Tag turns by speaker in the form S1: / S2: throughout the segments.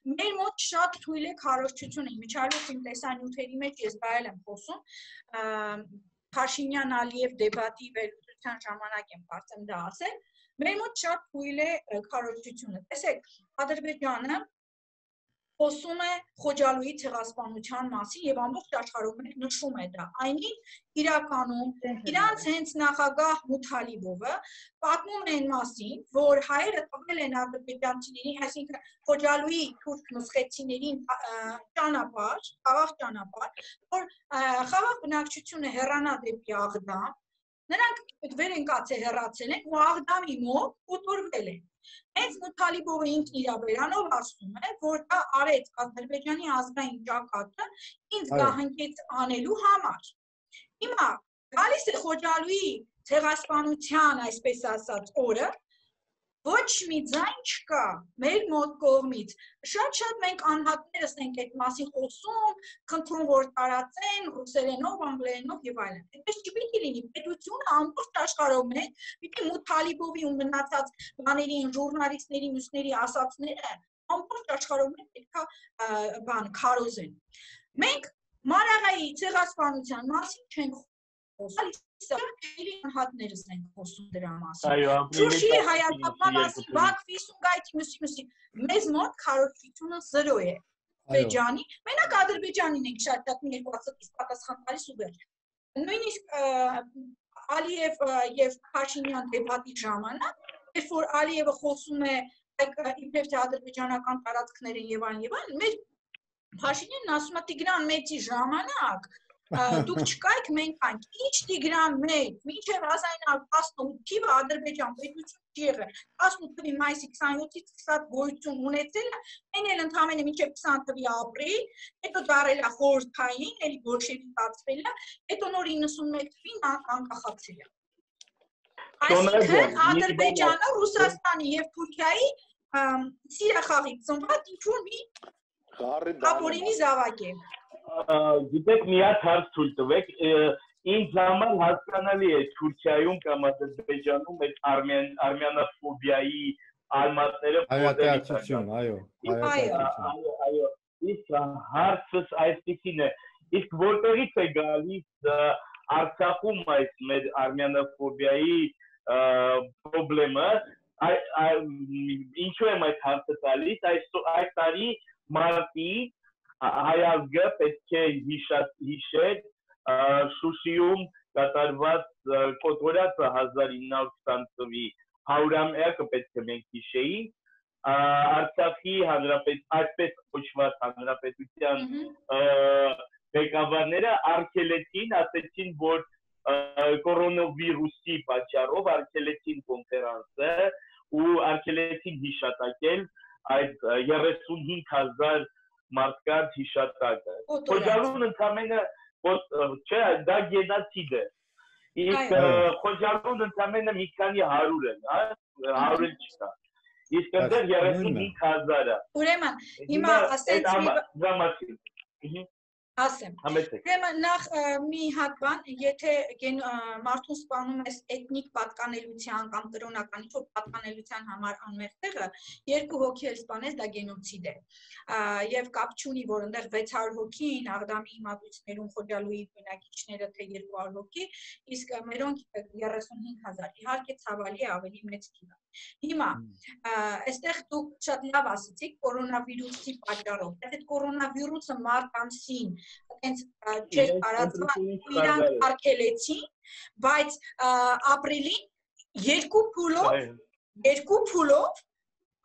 S1: Մեր մոտ շատ թույլ է քարոզչությունը, իմիջիայլոց իմ տեսանյութերի մեջ ես դա եմ խոսում, Փաշինյան-Ալիև դեբատի վերլուծության ժամանակ եմ կարծեմ դա ասել, մեր մոտ շատ թույլ է քարոզչությունը։ Տեսեք, Ադրբեջանը խոսում է Խոջալույի ցեղասպանության մասին եւ ամբողջ աշխարհում նշում է դա։ Այնին իրականում իրանց հենց նախագահ Մութալիբովը պատմում է այն մասին, որ հայերը տվել են ադրբեջանցիներին, այսինքն Խոջալույի թուրք մսխեցիներին ճանապարհ, խաղաղ ճանապարհ, որ խաղաղ բնակչությունը հեռանա դեպի Աղդամ, նրանք վեր են կացե հեռացել են ու Աղդամի մոտ կոտորվել են։ Հենց Մութալիբովը ինքն իր բերանով ասում է, որ դա արեց Ադրբեջանի ազգային ճակատը ինձ գահանքեց անելու համար։ Հիմա գալիս է Խոջալույի ցեղասպանության, այսպես ասած, օրը, ոչ մի ձայն չկա մեր մոտ կողմից։ Շատ մենք անհատներս ենք այդ մասին խոսում, խնդրում որ տարածեն ռուսերենով, անգլերենով եւ այլն։ Այդպես չպիտի լինի, պետությունը ամբողջ աշխարհում է, պիտի Մութալիբովի ու մնացած բաներին, ժուրնալիստների, մյուսների ասածները ամբողջ աշխարհում պետքա քարոզեն։ Մենք Մարաղայի ցեղասպանության մասին չենք խոսում, անհատներս ենք խոսում դրա մասին։ Շուշիի հայատապան մասին, Բաքվի, Սումգայիթի, մյուսի, մեզ մոտ քարոզչությունը 0 է։ Ադրբեջանի, մենակ Ադրբեջանին ենք շատ մի երկու պատասխան տալիս ու վերջ։ Նույնիսկ Ալիև եւ Փաշինյան դեպատի ժամանակ, երբ որ Ալիևը խոսում է իբրև թե ադրբեջանական տարածքներ են եւ այլն, մեր Փաշինյանն ասում է Տիգրան Մեծի ժամանակ դուք չկայք, մենք կանք, ինչ Տիգրան Մեծ, մինչև 1918 թիվը Ադրբեջան պետություն չի եղել, 18 թվի մայիսի 27-ից սկսած գոյություն ունեցել է, այն էլ ընդամենը մինչև 20 թվի ապրիլ, հետո դարել է խորհրդային, էլի բոլշևիկացվել է, հետո նոր 91 թվին անկախացել է։ Այսինքն Ադրբեջանը Ռուսաստանի եւ Թուրքիայի սիրախաղից ծնված ինչ-որ մի ապօրինի զավակ է։
S2: Գիտեք, մի հատ հարց թույլ տվեք, ինձ համար հասկանալի է Թուրքիայում կամ Ադրբեջանում այդ արմյանաֆոբիայի արմատները
S3: հայատյացություն, այո,
S2: այո, իսկ հարցս այսպիսին է, իսկ որտեղից է գալիս Արցախում այս մեր արմյանաֆոբիայի պրոբլեմը, ինչու եմ այդ հարցը տալիս, այս տարի մարտի հայազգը պետք է հիշեր Շուշիում կատարված կոտորածը 1920 թվի 100-ամյակը պետք է մենք հիշեինք, Արցախի այսպես կոչված հանրապետության ղեկավարները արգելեցին, ասեցին, որ կորոնավիրուսի պատճառով արգելեցին կոնֆերանսը ու արգելեցին հիշատակել այդ 35,000 մարդկանց հիշատակը։ Խոջալուն ընդամենը, չէ, դա գենոցիդ է։ Իսկ Խոջալուն ընդամենը մի քանի 100 են, 100 էլ չկա։ Իսկ ընդեղ 35,000-ը։
S1: Ուրեմն, հիմա ասեմ, ուրեմն նախ մի հատ բան, եթե մարդուն սպանում ես էթնիկ պատկանելության կամ կրոնական ինչ-որ պատկանելության համար անմեղտեղը, 2 հոգի էլ սպանես, դա գենոցիդ է։ Եվ կապ չունի, որ այնտեղ 600 հոգին, Աղդամի մատուցներում Խոջալույի բնակիչները թե 200 հոգի, իսկ մերոնք 35,000, իհարկե ցավալի է ավելի մեծ թիվ։ Հիմա, այստեղ դուք շատ լավ ասացիք կորոնավիրուսի պատճառով, այդ կորոնավիրուսը մարտ ամսին այդպես չէր տարածված ու իրանք արգելեցին, բայց ապրիլին 2 փուլով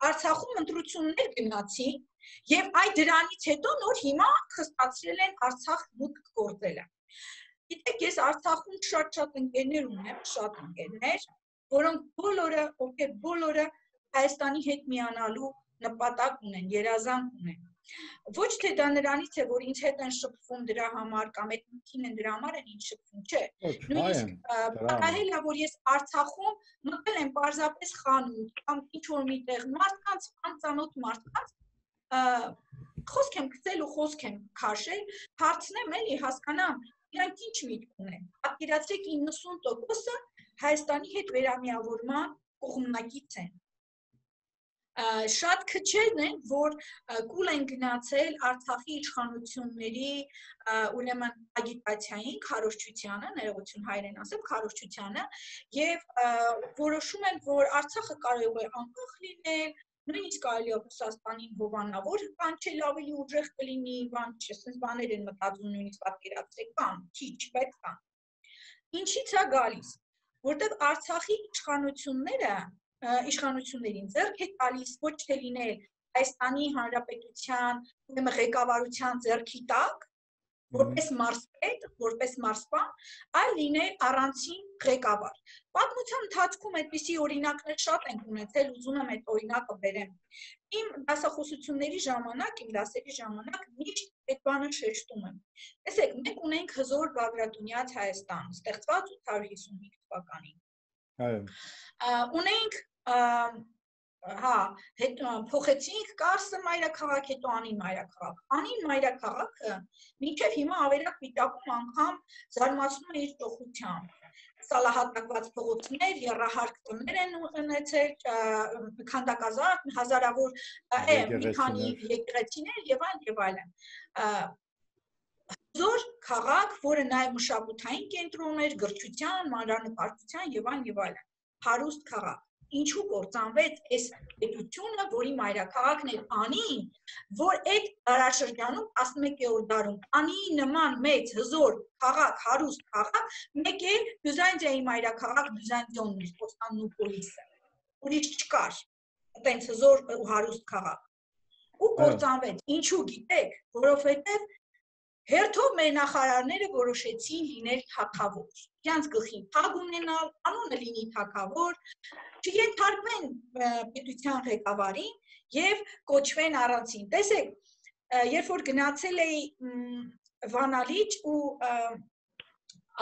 S1: Արցախում ընտրություններ գնացին եւ այդ դրանից հետո նոր հիմա խստացրել են Արցախ մուտք գործելը։ Գիտեք, ես Արցախում շատ ընկերներ ունեմ, շատ ընկերներ, որոնք բոլորը Հայաստանի հետ միանալու նպատակ ունեն, երազանք ունեն։ Ոչ թե դա նրանից է, որ ինձ հետ են շփվում դրա համար կամ էթնիկին են դրա համար են ինձ շփվում, չէ։ Նույնիսկ պատահել է, որ ես Արցախում մտել եմ պարզապես խանութ կամ ինչ-որ միտեղ մարդկանց, անծանոթ մարդկանց խոսք եմ գցել ու խոսք եմ քաշել, հարցնեմ էլի հասկանամ, իրանք ինչ միտք ունեն։ Պատկերացրեք 90%-ը Հայաստանի հետ վերամիավորման կողմնակից են։ շատ քչերն են, որ կուլ են գնացել Արցախի իշխանությունների ուրեմն ագիտացիային քարոզչությանը, ներողություն հայերեն ասեմ, քարոզչությանը եւ որոշում են, որ Արցախը կարող է անկախ լինել, նույնիսկ կարելի է Ռուսաստանին հովանավոր կանչել ավելի ուժեղ կլինի, բան չէ, sense բաներ են մտածում նույնիսկ պատկերացրեք կան, քիչ, բայց կան։ Ինչի՞ց է գալիս, որտեղ Արցախի իշխանություններին ձեռք է տալիս ոչ թե լինել Հայաստանի Հանրապետության ղեկավարության ձեռքի տակ, որպես մարզպետ, որպես մարզպան, այլ լինել առանցին ղեկավար։ Պատմության ընթացքում այդպիսի օրինակներ շատ են ունեցել, ուզում եմ այդ օրինակը բերեմ։ Իմ դասախոսությունների ժամանակ, իմ դասերի ժամանակ միշտ այդ բանը շեշտում եմ։ Տեսեք, մենք ունենք հզոր Բագրատունյաց Հայաստան, ստեղծված 855 թվականին։
S3: Այո։
S1: Ունենք փոխեցինք Կարսը մայրաքաղաք, հետո Անին մայրաքաղաք։ Անին մայրաքաղաքը մինչև հիմա ավերակ պիտակում անգամ զարմացնում է իր ճոխությամբ։ Սալահատակված փողոցներ, եռահարկ տներ են ունեցել, քանդակազարդ, հազարավոր մի քանի եկեղեցիներ եւ այլն։ Հզոր քաղաք, որը նաև մշակութային կենտրոն էր, գրչության, մանրանկարչության եւ այլն։ Հարուստ քաղաք։ Ինչու կործանվեց այս պետությունը, որի մայրաքաղաքն էր Անին, որ այդ դարաշրջանում 11-րդ դարում Անիի նման մեծ հզոր քաղաք, հարուստ քաղաք, մեկ է Բյուզանդիայի մայրաքաղաք Բյուզանդիոնն էր, Կոստանդնուպոլիսը։ Ուրիշ չկար, այտենց հզոր ու հարուստ քաղաք։ Ու կործանվեց։ Ինչու գիտեք, որովհետև հերթով մեր նախարարները որոշեցին լինել թագավոր։ Իրանց գլխին թագ ունենալ, անունը լինի թագավոր, չենթարկվեն պետության ղեկավարին եւ կոչվեն առանցին։ Տեսեք, երբ որ գնացել էի Վանալիճ ու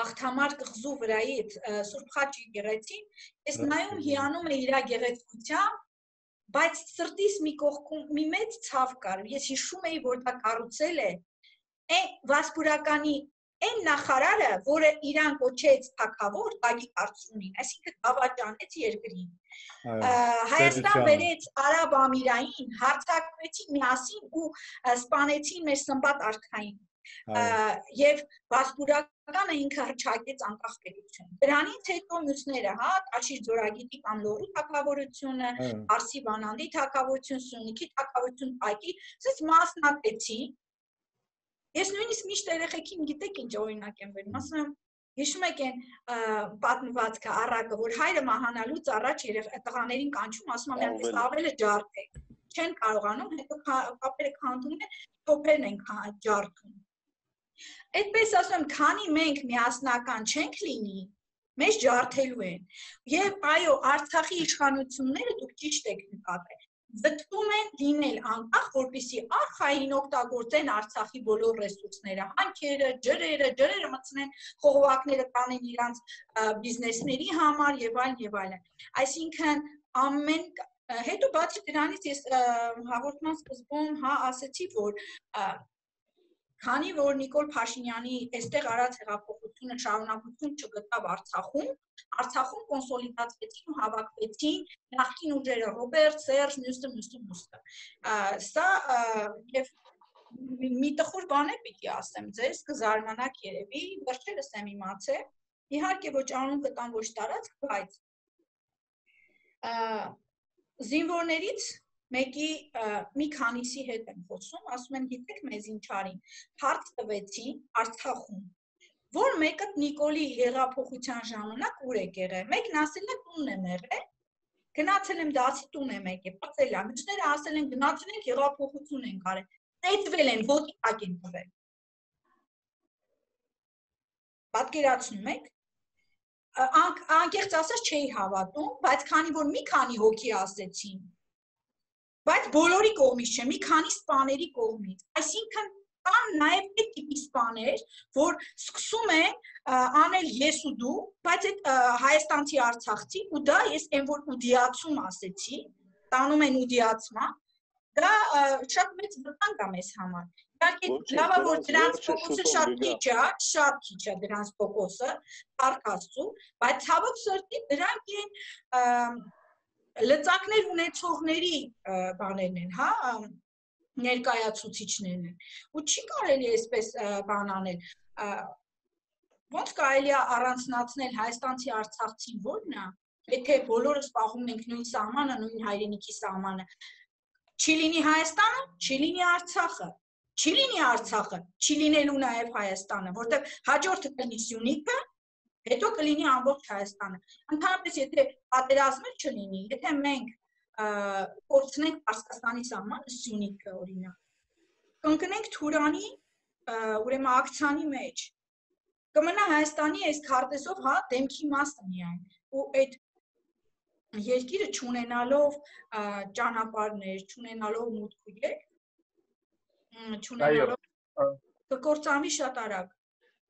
S1: Աղթամար կղզու վրայի Սուրբ Խաչ եկեղեցին, ես նայում հիանում էի իր գեղեցկությամբ, բայց սրտիս մի կողքում մի մեծ ցավ կար։ Ես հիշում էի, որ դա կառուցել է Վասպուրականի այն նախարարը, որը իրան կոչեց թագավոր, Տագի Կարծունին, այսինքն դավաճանեց երկրին։ Հայաստան բերեց Արաբ Ամիրային, հարձակվեցին միասին ու սպանեցին մեր Սմբատ արքային։ Եվ Վասպուրականը ինքը հռչակեց անկախ պետություն։ Դրանից հետո մյուսները, Տաշիր Ձորագիտի կամ Լոռու թագավորությունը, Արսի Վանանդի թագավորություն, Սյունիքի թագավորություն, Պայքի, ասես մասնակցեցին։ Ես նույնիսկ միշտ երեխեքին գիտեք ինչ օրինակ եմ բերում, ասում եմ, հիշում եք այն պատմվածքը առակը, որ հայրը մահանալուց առաջ տղաներին կանչում, ասում եմ, այնպես ավելը ջարդեք, չեն կարողանում, հետո կապերը քանդում են, թոփերն են ջարդում։ Այդպես ասում եմ, քանի մենք միասնական չենք լինի, մեզ ջարդելու են։ Եվ այո, Արցախի իշխանությունները դուք ճիշտ եք նկատել, ձգտում են լինել անկախ, որպեսզի արխային օգտագործեն Արցախի բոլոր ռեսուրսները, հանքերը, ջրերը մտցնեն, խողովակները կանեն իրանց բիզնեսների համար եւ այլն։ Այսինքն ամեն հետո բացի դրանից ես հաղորդման սկզբում ասացի, որ քանի որ Նիկոլ Փաշինյանի այստեղ արած հեղափոխությունը շարունակություն չգտավ Արցախում կոնսոլիդացվեցին ու հավաքվեցին նախկին ուժերը Ռոբերտ, Սերժ, մյուսը։ Սա եւ մի տխուր բան է պիտի ասեմ ձեզ, կզարմանաք երևի, վերջերս եմ իմացել, իհարկե ոչ անուն կտամ ոչ տարածք, բայց զինվորներից մեկի մի քանիսի հետ եմ խոսում, ասում են գիտեք մեզ ինչ արին, հարց տվեցին Արցախում, որ մեկը Նիկոլի հեղափոխության ժամանակ ուր է եղել, մեկն ասել է տունն եմ եղել, գնացել եմ դասի տուն եմ եկել, բացել եմ, մյուսները ասել են գնացել ենք հեղափոխություն ենք արել, ծեծվել են, ոտի տակ են տվել։ Պատկերացնում եք, անկեղծ ասած չէի հավատում, բայց քանի որ մի քանի հոգի ասեցին, բայց բոլորի կողմից չէ, մի քանի սպաների կողմից, այսինքն կան նաև այդ տիպի սպաներ, որ սկսում են անել ես ու դու, բայց այդ հայաստանցի արցախցի ու դա ես այն որ ուդիացում ասեցի, տանում են ուդիացման, դա շատ մեծ վտանգ է մեզ համար։ Իհարկե լավ է որ դրանց ֆոկուսը շատ քիչ է դրանց ֆոկուսը, Փառք Աստծո, բայց ցավոք սրտի դրանք են լծակներ ունեցողների բաներն են, հա, ներկայացուցիչներն են։ Ու չի կարելի այսպես բան անել։ Ոնց կարելի է առանձնացնել հայաստանցի արցախցի որն է, եթե բոլորը սպաղում ենք նույն սահմանը, նույն հայրենիքի սահմանը։ Չի լինի Հայաստանը, չի լինի Արցախը, չի լինի Արցախը, չի լինելու նաև Հայաստանը, որտեղ հաջորդը կլինի Սյունիքը, հետո կլինի ամբողջ Հայաստանը։ Ընդհանրապես եթե պատերազմը չլինի, եթե մենք կորցնենք Պարսկաստանի սահմանը, Սյունիքը օրինակ, կընկնենք Թուրանի, ուրեմն ակցիանի մեջ, կմնա Հայաստանի այս քարտեզով, հա, դեմքի մասը միայն, ու այդ երկիրը չունենալով ճանապարհներ, չունենալով մուտք ու ելք, չունենալով կկործանվի շատ արագ։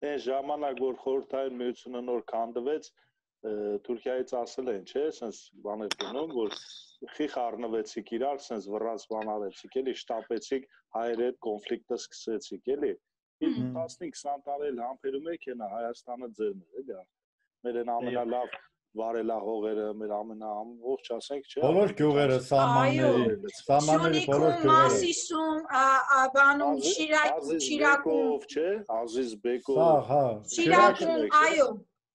S3: Այն ժամանակ, որ խորհրդային միությունը նոր քանդվեց, Թուրքիայից ասել են, չէ, sense բաներ դնում, որ խիղ առնվեցիք իրար, sense վռած բան արեցիք, էլի շտապեցիք հայերի հետ կոնֆլիկտը սկսեցիք, էլի։ 15-20 տարի էլ համբերում եք ենա Հայաստանը ձերն է, էլի։ Մեր են ամենալավ վարելահողերը, մեր ամենաամբողջ ասենք, չէ։
S4: Բոլոր գյուղերը, սահմանների բոլոր գյուղերը։
S1: Մասիսում, բանում, Շիրակում,
S3: չէ, Ազիզ Բեկով։
S4: Հա,
S1: Շիրակում, այո։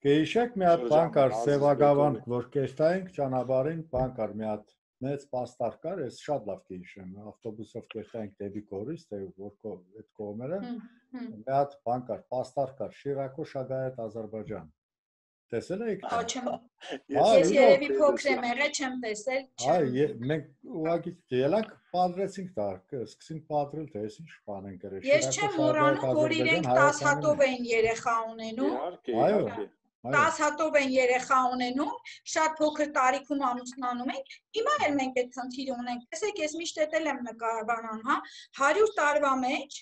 S4: Կհիշեք մի հատ բան կար Սևագավան, որ կերտայինք ճանապարհին, բան կար մի հատ մեծ պաստառ կար, ես շատ լավ կհիշեմ, ավտոբուսով կերտայինք դեպի Գորիս, թե որ այդ կողմերը, մի հատ բան կար, պաստառ կար, Շիրակո Շագայեթ Ադրբեջան։ Տեսել եք։
S1: Ես երևի փոքր եմ եղել, չեմ տեսել,
S4: չեմ։ Մենք ուղղակի ելանք, պատրեցինք դա, սկսենք պատրել, թե ես ինչ բան են գրել։
S1: Ես չեմ մոռանում, որ իրենք 10 հատով էին երեխա ունենում։
S4: Այո։
S1: 10 հատով են երեխա ունենում, շատ փոքր տարիքում ամուսնանում են։ Հիմա էլ մենք այդ խնդիրը ունենք։ Տեսեք, ես միշտ էլ եմ նկարաբանում, հա, 100 տարվա մեջ,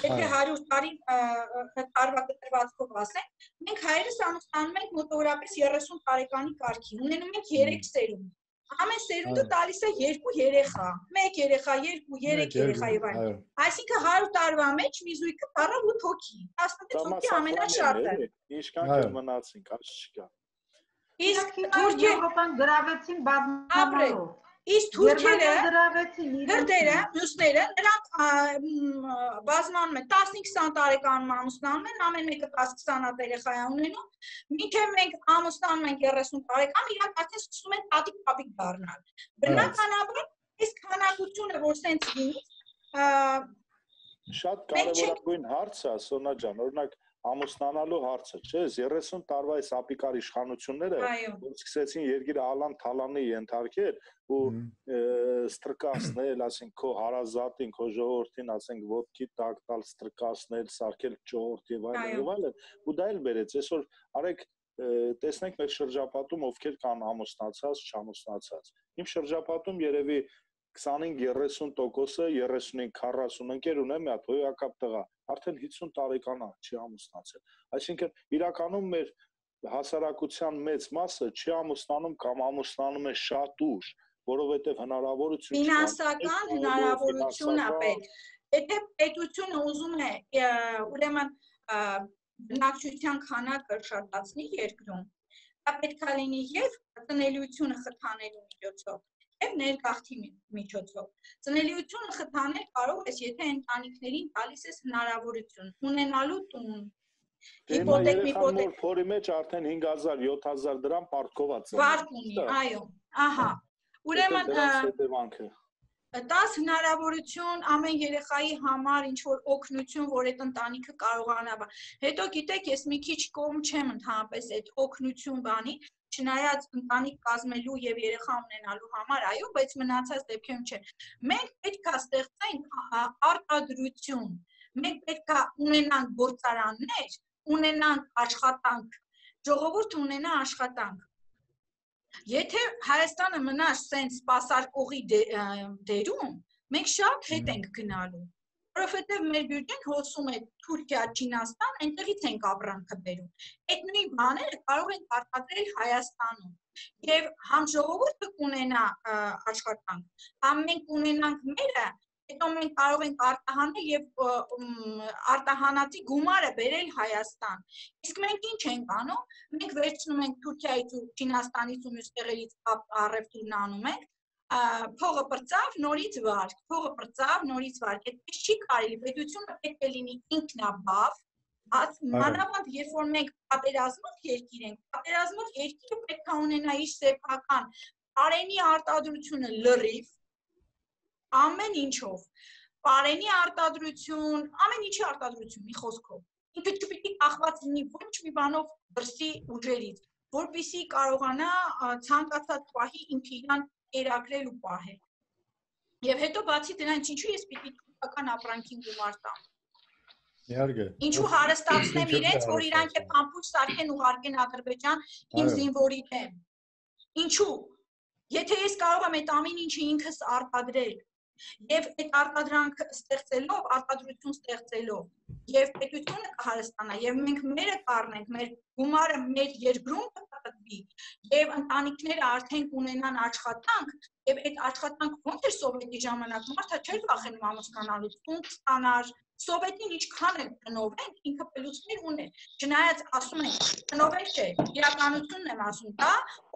S1: եթե 100 տարվա կտրվածքով ասենք, մենք հայերս ամուսնանում ենք մոտավորապես 30 տարեկանի կարգին, ունենում ենք 3 սերունդ։ Ամեն սերունդը տալիս է 2 երեխա, 1 երեխա, 2, 3 երեխա եւ այլն։ Այսինքն 100 տարվա մեջ մի զույգը տարավ 8 հոգի, 16 հոգի ամենաշատը։
S3: Ինչքան մնացինք, աչ չկա։
S1: Իսկ Թուրքիան
S5: գրավեցին բազմամարով։
S1: Իսկ թուրքերը հրդերը, մյուսները, նրանք բազմանում են 15-20 տարեկանում ամուսնանում են, ամեն մեկը 10-20 հատ երեխա ունենում, մինչև մենք ամուսնանում ենք 30 տարեկան, իրանք արդեն սկսում են տատիկ-պապիկ դառնալ։ Բնականաբար, այս քանակությունը, որ սենց լինի,
S3: շատ կարևորագույն հարց է, Սոնա ջան, օրինակ ամուսնանալու հարցը, չէ՞, 30 տարվա այս ապիկար իշխանությունները, որ սկսեցին երկիրը ալան-թալանի ենթարկել ու ստրկացնել, ասենք քո հարազատին, քո ժողովրդին, ասենք ոտքի տակ տալ, ստրկացնել, սարքել ճորտ եւ այլն, ու դա էլ բերեց, այսօր արեք տեսնենք մեր շրջապատում ովքեր կան ամուսնացած, չամուսնացած։ Իմ շրջապատում երևի 25-30%-ը 35-40 ընկեր ունեմ, մի հատ հոյակապ տղա, արդեն 50 տարեկան է, չի ամուսնացել։ Այսինքն իրականում մեր հասարակության մեծ մասը չի ամուսնանում կամ ամուսնանում է շատ ուշ, որովհետև հնարավորություն չկա։
S1: Ֆինանսական հնարավորություն է պետք։ Եթե պետությունը ուզում է, ուրեմն բնակչության քանակը շատացնի երկրում, դա պետք է լինի եւ տնելիությունը խթանելու միջոցով, եւ ներգաղթի միջոցով։ Ծնելիությունը խթանել կարող ես, եթե ընտանիքներին տալիս ես հնարավորություն ունենալու տուն։
S3: Հիպոթեկ փորի մեջ արդեն 5000-7000 դրամ պարտքոված է։
S1: Վարկ ունի, այո, ահա։ Ուրեմն 10 հնարավորություն ամեն երեխայի համար ինչ որ օգնություն, որ այդ ընտանիքը կարողանա։ Հետո գիտեք, ես մի քիչ կողմ չեմ ընդհանրապես այդ օգնություն բանի, չնայած ընտանիք կազմելու եւ երեխա ունենալու համար, այո, բայց մնացած դեպքերում չէ։ Մենք պետք է ստեղծենք արտադրություն, մենք պետք է ունենանք գործարաններ, ունենանք աշխատանք, ժողովուրդը ունենա աշխատանք։ Եթե Հայաստանը մնա սենց սպասարկողի դերում, մենք շատ հետ ենք գնալու, որովհետև մեր բյուջեն հոսում է Թուրքիա, Չինաստան, այնտեղից ենք ապրանքը բերում։ Այդ նույն բաները կարող ենք արտադրել Հայաստանում։ Եվ համ ժողովուրդը կունենա աշխատանք, համ մենք ունենանք մերը, հետո մենք կարող ենք արտահանել եւ արտահանածի գումարը բերել Հայաստան։ Իսկ մենք ինչ ենք անում, մենք վերցնում ենք Թուրքիայից ու Չինաստանից ու մյուս տեղերից առևտուրն անում ենք, փողը պրծավ, նորից վարկ, փողը պրծավ, նորից վարկ, այդպես չի կարելի, պետությունը պետք է լինի ինքնաբավ, մանավանդ երբ որ մենք պատերազմող երկիր ենք, պատերազմող երկիրը պետք է ունենա իր սեփական Պարենի արտադրությունը լրիվ, ամեն ինչով, Պարենի արտադրություն, ամեն ինչի արտադրություն, մի խոսքով, ինքը չպիտի կախված լինի ոչ մի բանով դրսի ուժերից, որպեսզի կարողանա ցանկացած պահի ինքը իրան կերակրել ու պահել։ Եվ հետո բացի դրանից ինչու ես պիտի թուրքական ապրանքին գումար տամ։
S4: Իհարկե։
S1: Ինչու հարստացնեմ իրենց, որ իրանք է փամփուշտ սարքեն ուղարկեն Ադրբեջան իմ զինվորի դեմ։ Ինչու։ Եթե ես կարող եմ այդ ամեն ինչը ինքս արտադրել եւ այդ արտադրանքը ստեղծելով, արտադրություն ստեղծելով եւ պետությունը կհարստանա եւ մենք մերը կառնենք, մեր գումարը մեր երկրում կպտտվի եւ ընտանիքները արդեն կունենան աշխատանք եւ այդ աշխատանքը ոնց էր սովետի ժամանակ մարդը չէր վախենում ամուսնանալուց, տուն ստանար, սովետին ինչքան էլ տնովենք, ինքը պլյուսներ ուներ, չնայած ասում են, տնովել չէ, իրականությունն եմ ասում, դա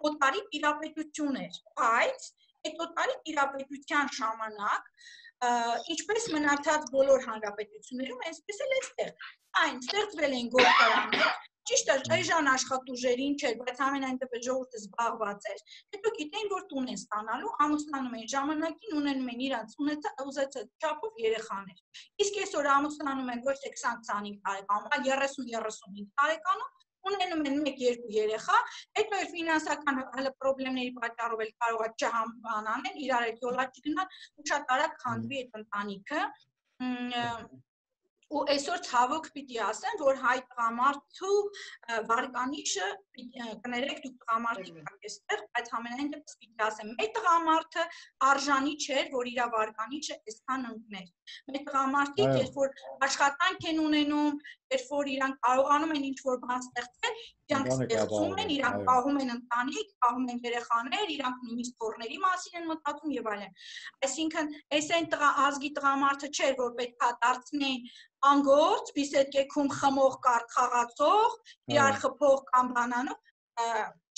S1: օտարի տիրապետություն էր, բայց այդ օտարի տիրապետության ժամանակ, ինչպես մնացած բոլոր հանրապետություններում, այսպես էլ այստեղ, այն ստեղծվել են գործարաններ, ճիշտ է, այժմ աշխատուժերին չէր, բայց ամենայն դեպս ժողովուրդը զբաղված էր, հետո գիտեին, որ տուն են ստանալու, ամուսնանում են ժամանակին ունենում են իրանց ուզեցած չափով երեխաներ։ Իսկ այսօր ամուսնանում են ոչ թե 20-25 տարեկանում, այլ 30-35 տարեկանում, ունենում են 1-2 երեխա, հետո էլ ֆինանսական հələ խնդիրների պատճառով էլ կարող է չհամբանան, իրար հետ յոլա չգնան ու շատ արագ խանդվի այդ ընտանիքը։ Ու այսօր ցավոք պիտի ասեմ, որ հայ տղամարդու վարկանիշը կներեք դուք տղամարդիկ եք այստեղ, բայց ամենայն դեպս պիտի ասեմ, մեր տղամարդը արժանի չէր, որ իր վարկանիշը այսքան ընկներ։ Մեր տղամարդիկ, երբ որ աշխատանք են ունենում, երբ որ իրանք կարողանում են ինչ-որ բան ստեղծել, իրանք ստեղծում են, իրանք պահում են ընտանիք, պահում են երեխաներ, իրանք նույնիսկ թորների մասին են մտածում եւ այլն։ Այսինքն, այս այն ազգի տղամարդը չէր, որ պետք է դարձնեն անգործ, բիսեդկեքում խմող կարդ խաղացող, իրար խփող կամ բանանով,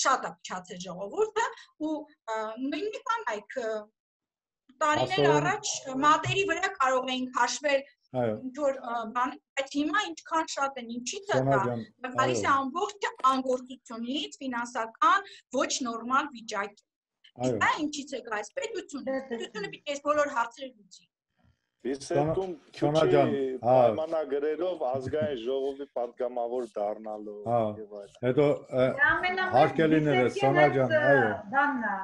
S1: շատ է փչացել ժողովուրդը ու նույնիսկ անայք տարիներ առաջ մատերի վրա կարող էին քաշվել ինչ-որ բան, բայց հիմա ինչքան շատ են, ինչի՞ց է դա, գալիս է ամբողջ անգործությունից, ֆինանսական, ոչ նորմալ վիճակի։ Իսկ դա ինչի՞ց է գալիս, պետությունը պիտի այս բոլոր հարցերը լուծի։
S3: Բիսեդկում քիչի պայմանագրերով ազգային ժողովի պատգամավոր դառնալու եւ այլն։
S4: Հետո հարկելիները Սոնա ջան, այո։
S5: Դաննա,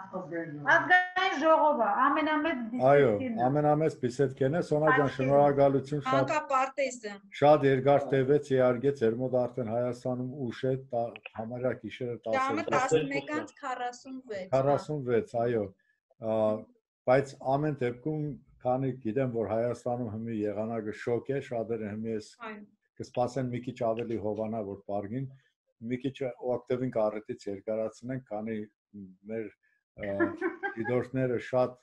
S5: ազգային ժողովը ամենամեծ բիսեդկեն։
S4: Այո, ամենամեծ բիսեդկեն է, Սոնա ջան, շնորհակալություն շատ։
S1: Մանկապարտեզը։
S4: Շատ երկար տևեց, իհարկե, ձեր մոտ արդեն Հայաստանում ուշ է, համարյա գիշերը
S1: 11:46։
S4: 46, այո։ Բայց ամեն դեպքում քանի գիտեմ, որ Հայաստանում հիմի եղանակը շոկ է, շատերը հիմի էս կսպասեն մի քիչ ավելի հովանա, որ պարգին, մի քիչ օկտեվին կառետից երկարացնենք, քանի մեր դիտորդները շատ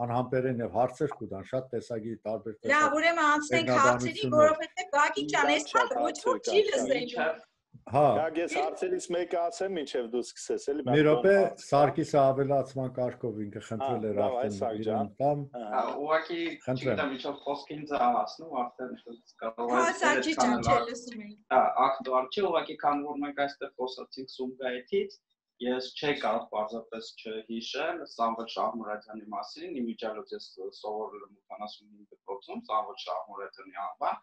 S4: անհամբերեն եւ հարցեր կուտան, շատ տեսակի տարբեր տեսակ։
S1: Լավ, ուրեմն անցնենք հարցերին, որովհետեւ Գագի ջան, այսքան ոչ ոք չի լսել։
S3: Հա, ես հարցերից մեկը ասեմ, ինչեւ դու սկսես, էլի։
S4: Մի րոպե, Սարգիսը ավելացման կարգով ինքը խնդրել էր արդեն իրեն տամ։
S6: Ուղղակի չգիտեմ ինչով խոսքին ծավալացնում, արդեն կարող
S1: է Սարգիս ջան, չէ լսում եմ։
S6: Հա, ակտուալ չի, ուղղակի քան որ մենք այստեղ խոսացինք Սումգայիթից, ես չէի կարող պարզապես չհիշել Սամվել Շահմուրադյանի մասին, իմիջիալոց ես սովորել եմ 85 դպրոցում Սամվել Շահմուրադյանի անվան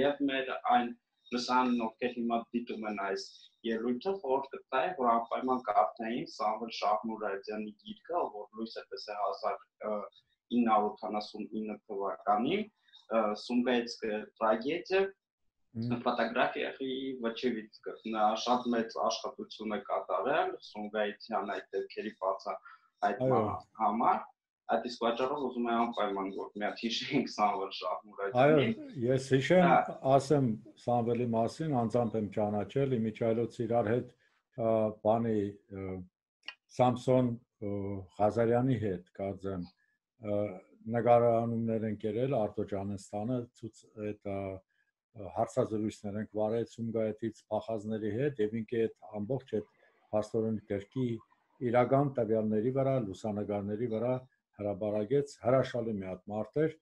S6: եւ մեր այն լսանն ովքեր հիմա դիտում են այս ելույթը խորհուրդ կտայի, որ անպայման կարդային Սամվել Շահմուրադյանի գիրքը, որ լույս է տեսել 1979 թվականին, Սումգայիցկая տրագեդիա, ֆոտոգրաֆիայի վճիվիցկը, նա շատ մեծ աշխատություն է կատարել Սումգայիցյան այդ դեպքերի բացահայտման համար, այդ իսկ պատճառով ուզում եմ անպայման որ մի հատ հիշենք Սամվել Շահմուրադյանի։
S4: Այո, ես հիշեմ, ասեմ Սամվելի մասին, անձամբ եմ ճանաչել, իմիջիալոց իրար հետ բանի Սամսոն Ղազարյանի հետ, կարծեմ, նկարահանումներ են կերել Արտո Ջանստանը, այդ հարցազրույցներ ենք վարել Սումգայիթից փախազների հետ եւ ինքը այդ ամբողջ այդ փաստորեն գրքի իրական տվյալների վրա, լուսանկարների վրա հրաբարագեց հրաշալի մի հատ մարդ էր,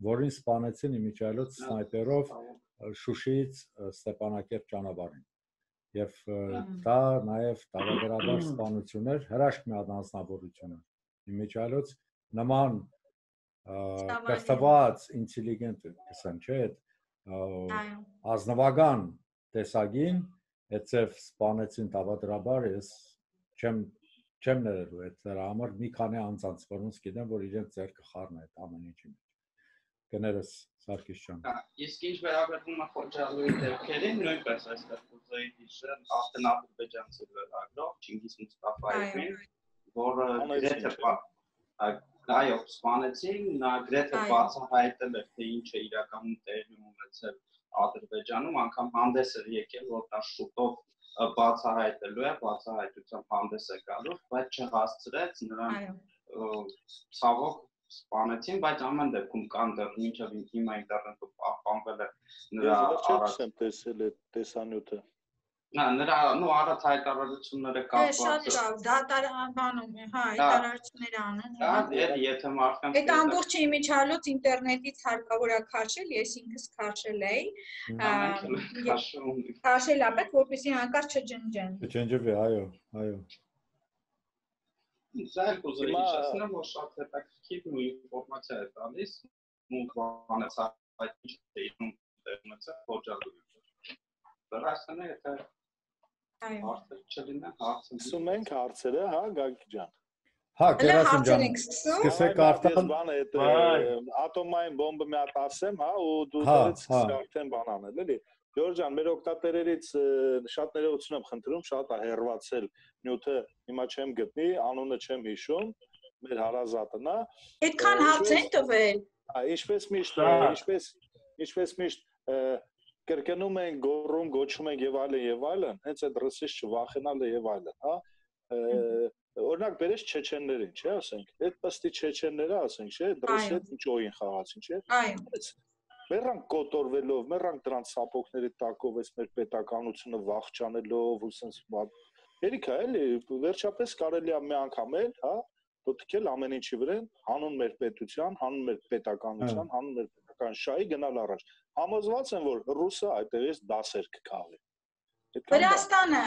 S4: որին սպանեցին իմիջիայլոց սնայպերով Շուշիից Ստեփանակերտ ճանապարհին։ Եվ դա նաև դավադրաբար սպանություն էր, հրաշք մի հատ անձնավորություն էր։ Իմիջիայլոց նման կրթված, ինտելիգենտ, ասեմ, չէ, ազնվական տեսագին այդ սպանեցին դավադրաբար, ես չեմ ներելու այդ դրա համար մի քանի անձանց, որոնց գիտեմ, որ իրենց ձեռքը խառն է այդ ամեն ինչի մեջ։ Կներես Սարգիս ջան։
S6: Իսկ ինչ վերաբերվում է Խոջալույի դեպքերին, նույնպես այստեղ կուզեի հիշել արդեն ադրբեջանցի լրագրող Չինգիզ Մուստաֆայևին, որը այո, սպանեցին, նա գրեթե բացահայտել էր, թե ինչ է իրականում տեղի ունեցել Ադրբեջանում, անգամ հանդես էր եկել, որ դա շուտով բացահայտելու է, բացահայտությամբ հանդես է գալու, բայց չհասցրեց, նրան ցավոք սպանեցին, բայց ամեն դեպքում կան դեռ մինչև հիմա ինտերնետում պահպանվել է նրա
S3: առաջ եմ տեսել այդ տեսանյութը։
S6: Նրա առատ հայտարարությունները կապված
S1: շատ լավ, դա տարաբանում է, հա, հայտարարություններ անում։
S6: Եթե մարդկանց
S1: այդ ամբողջ իմիջիալոց ինտերնետից հարկավոր է քաշել, ես ինքս քաշել էի։ Քաշել է պետք, որպեսզի հանկարծ չջնջեն։
S4: Չջնջվի, այո։
S6: Ձեր կուզեի հիշեցնել, որ շատ հետաքրքիր ու ինֆորմացիա է տալիս, մուտք բանեցա այդ ինչ է ինում ունեցել Խոջալույի։ Դրասանը եթե հարցեր չլինեն, հարցեր։
S3: Սկսում ենք հարցերը, հա, Գագիկ ջան։
S4: Հա, Գերասիմ ջան, սկսեք արդեն
S3: բան այդ ատոմային բոմբը մի հատ ասեմ, հա, ու դու դերից արդեն բան անել, էլի։ Գյորգ ջան, մեր օգտատերերից շատ ներողություն եմ խնդրում, շատ է հերվածել նյութը, հիմա չեմ գտնի, անունը չեմ հիշում, մեր հարազատն է։
S1: Այդքան հարց են տվել։
S3: Ինչպես միշտ կրկնում են, գոռում, գոչում են եւ այլն, հենց այդ ռիսկից չվախենալը եւ այլն, հա։ Օրինակ բերես չեչեններին, չէ, ասենք, այդ պստի չեչենները, ասենք, չէ, դրսի հետ ինչ օին խաղացին, չէ։
S1: Այո։
S3: Մեռանք կոտորվելով, մեռանք դրանց սապոգների տակով, այս մեր պետականությունը վախճանելով ու սենց երիք է, էլի, վերջապես կարելի է մի անգամ էլ, հա, դոթքել ամեն ինչի վրա, հանուն մեր պետության, հանուն մեր պետականության, հանուն մեր պետական շահի գնալ առաջ։ Համոզված եմ, որ ռուսը այդտեղից դասեր կքաղի։
S1: Վրաստանը,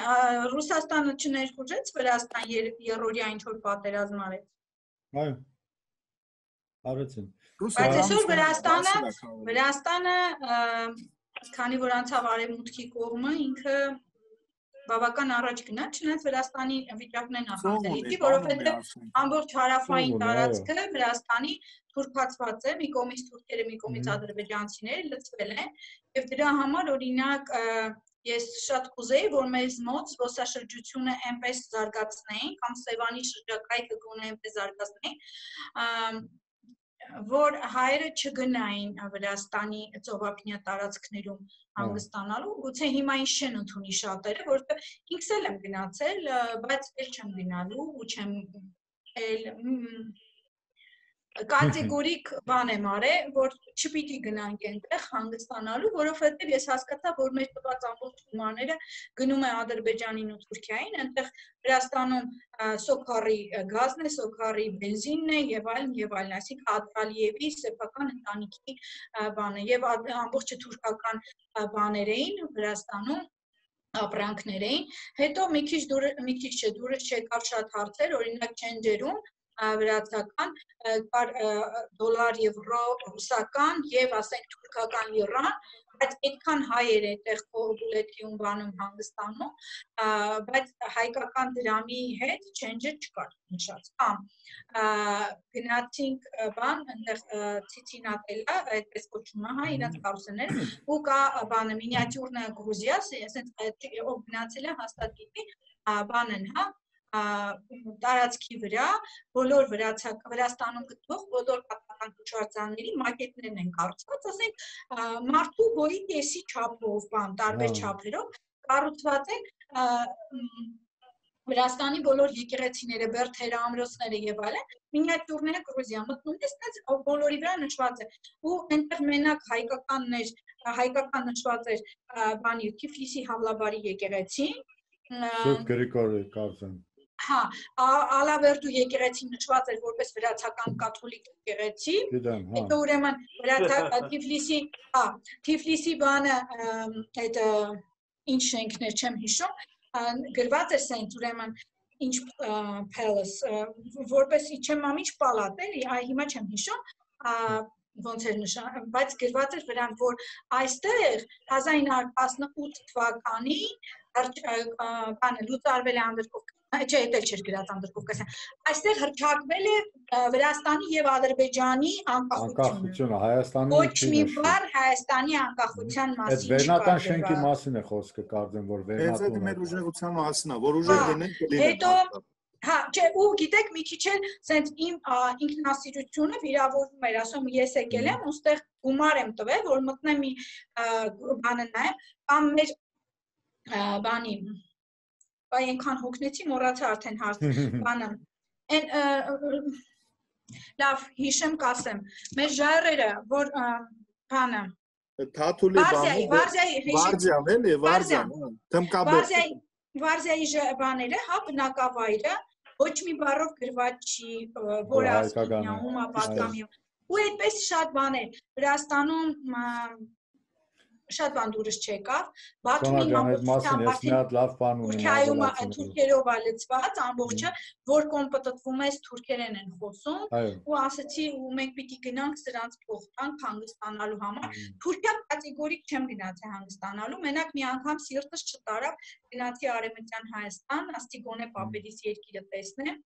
S1: Ռուսաստանը չներխուժեց, Վրաստան երրորդյա ինչ-որ պատերազմ արեց։
S4: Այո, արեցին։
S1: Բայց այսօր Վրաստանը, քանի որ անցավ արևմուտքի կողմը, ինքը բավական առաջ գնաց, չնայած Վրաստանի վիճակն է նախանձելիքի, որովհետև ամբողջ հարավային տարածքը Վրաստանի թուրքացված է, մի կողմից թուրքերը, մի կողմից ադրբեջանցիները լծվել են, եւ դրա համար օրինակ ես շատ կուզեի, որ մեզ մոտ զբոսաշրջությունը այնպես զարգացնեին, կամ Սևանի շրջակայքը գոնե այնպես զարգացնեին, որ հայերը չգնային Վրաստանի ծովափնյա տարածքներում հանգստանալու, գուցե հիմա ինչ չեն ընդունի շատերը, որովհետև ինքս էլ եմ գնացել, բայց էլ չեմ գնալու ու չեմ կատեգորիկ բան եմ արել, որ չպիտի գնանք այնտեղ հանգստանալու, որովհետև ես հասկացա, որ մեր տված ամբողջ գումարները գնում է Ադրբեջանին ու Թուրքիային, այնտեղ Վրաստանում սոքարի գազն է, սոքարի բենզինն է եւ այլն, այսինքն Ալիևի սեփական ընտանիքի բանը եւ ամբողջը թուրքական բաներ էին Վրաստանում ապրանքներ էին, հետո մի քիչ դուրս չեկավ շատ հարցեր, օրինակ չենջերում վրացական, կար դոլար, եվրո, ռուսական եւ ասենք թուրքական լիրան, բայց այդքան հայեր այդտեղ կողբուլեթիում բանում հանգստանում, բայց հայկական դրամի հետ չենջեր չկար նշած։ Կամ գնացինք բան, այնտեղ ցիցինատելա, այդպես կոչվում է, հա, իրաց կարուսելները, ու կա բանը մինիատյուրնա Գրուզիա, ասենց ով գնացել է հաստատ գիտի, բան են, հա, տարածքի վրա բոլոր Վրաստանում գտնող բոլոր պատմական հուշարձանների մակետներն են կառուցված, ասենք մարդու հորի տեսի չափով, բան տարբեր չափերով կառուցված են Վրաստանի բոլոր եկեղեցիները, բերդերը, ամրոցները եւ այլն, մինիատյուրները Գրուզիա մտնում ես, այդպես բոլորի վրա նշված է։ Ու այնտեղ մենակ հայկական նշված էր բանի Թիֆլիսի Հավլաբարի եկեղեցին։
S4: Սուրբ Գրիգորի կարծեմ։
S1: Հա, Ալավերդու եկեղեցին նշված էր որպես վրացական կաթոլիկ եկեղեցի։ Հետո ուրեմն Թիֆլիսի բանը այդ ինչ շենքներ չեմ հիշում, գրված էր սենց ուրեմն ինչ palace, որպես չեմ ամիջ պալատ էլի, հիմա չեմ հիշում, ոնց էր նշան, բայց գրված էր վրան, որ այստեղ 1918 թվականին բանը լուծարվել է Անդրկովկասյան, չէ, դա չէր գրած Անդրկովկասյան, այստեղ հռչակվել է Վրաստանի եւ Ադրբեջանի անկախությունը,
S4: Հայաստանի
S1: ոչ մի բառ Հայաստանի անկախության մասին
S4: չկա։ Այդ վերնատան շենքի մասին է խոսքը կարծեմ, որ
S3: վերնատուն մեր ուժեղության մասին է, որ ուժեղ դնենք կլինեն։
S1: Հա, չէ, ու գիտեք, մի քիչ էլ սենց իմ ինքնասիրությունը վիրավորվում էր, ասում ես եկել եմ, ուստեղ գումար եմ տվել, որ մտնեմ մի բանը նայեմ, կամ մեր բանի, բայ այնքան հոգնեցի, մոռացա արդեն հարց բանը, լավ, հիշեմ կասեմ, մեր ժայռերը, որ բանը,
S3: Թաթուլի Վարդյան էլի, Վարդյան, թմկաբերդը
S1: Վարզիայի բաները, հա, բնակավայրը, ոչ մի բառով գրված չի, որ ասկինյաում, ապատկամիում, ու այդպես շատ բաներ, Վրաստանում շատ բան դուրս չեկավ, Բաքվի մամուլության Թուրքիայում թուրքերով ալեցված ամբողջը, որ կոմպտտվում ես թուրքերեն են խոսում, ու ասացի, ու մենք պիտի գնանք սրանց փոխտանք հանգստանալու համար, Թուրքիա կատեգորիկ չեմ գնացի հանգստանալու, մենակ մի անգամ սիրտս չտարավ, գնացի Արևմտյան Հայաստան, աստի գոնե պապերիս երկիրը տեսնեմ,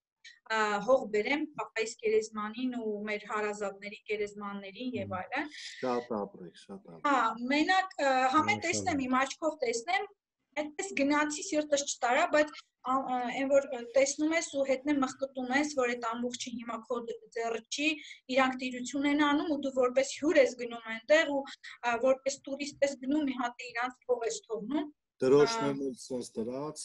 S1: հող բերեմ պապայիս գերեզմանին ու մեր հարազատների գերեզմաններին եւ այլն։
S3: Շատ ապրեք, շատ ապրեք։
S1: Հա, մենակ համեն տեսնեմ, իմ աչքով տեսնեմ, այդպես գնացի սիրտս չտարա, բայց այն որ տեսնում ես ու հետն մխկտում ես, որ այդ ամբողջը հիմա քո ձեռը չի, իրանք տիրություն են անում ու դու որպես հյուր ես գնում այնտեղ ու որպես տուրիստ ես գնում, մի հատ իրանք փող ես թողնում։
S3: Դրոշներն էլ սենց դրած։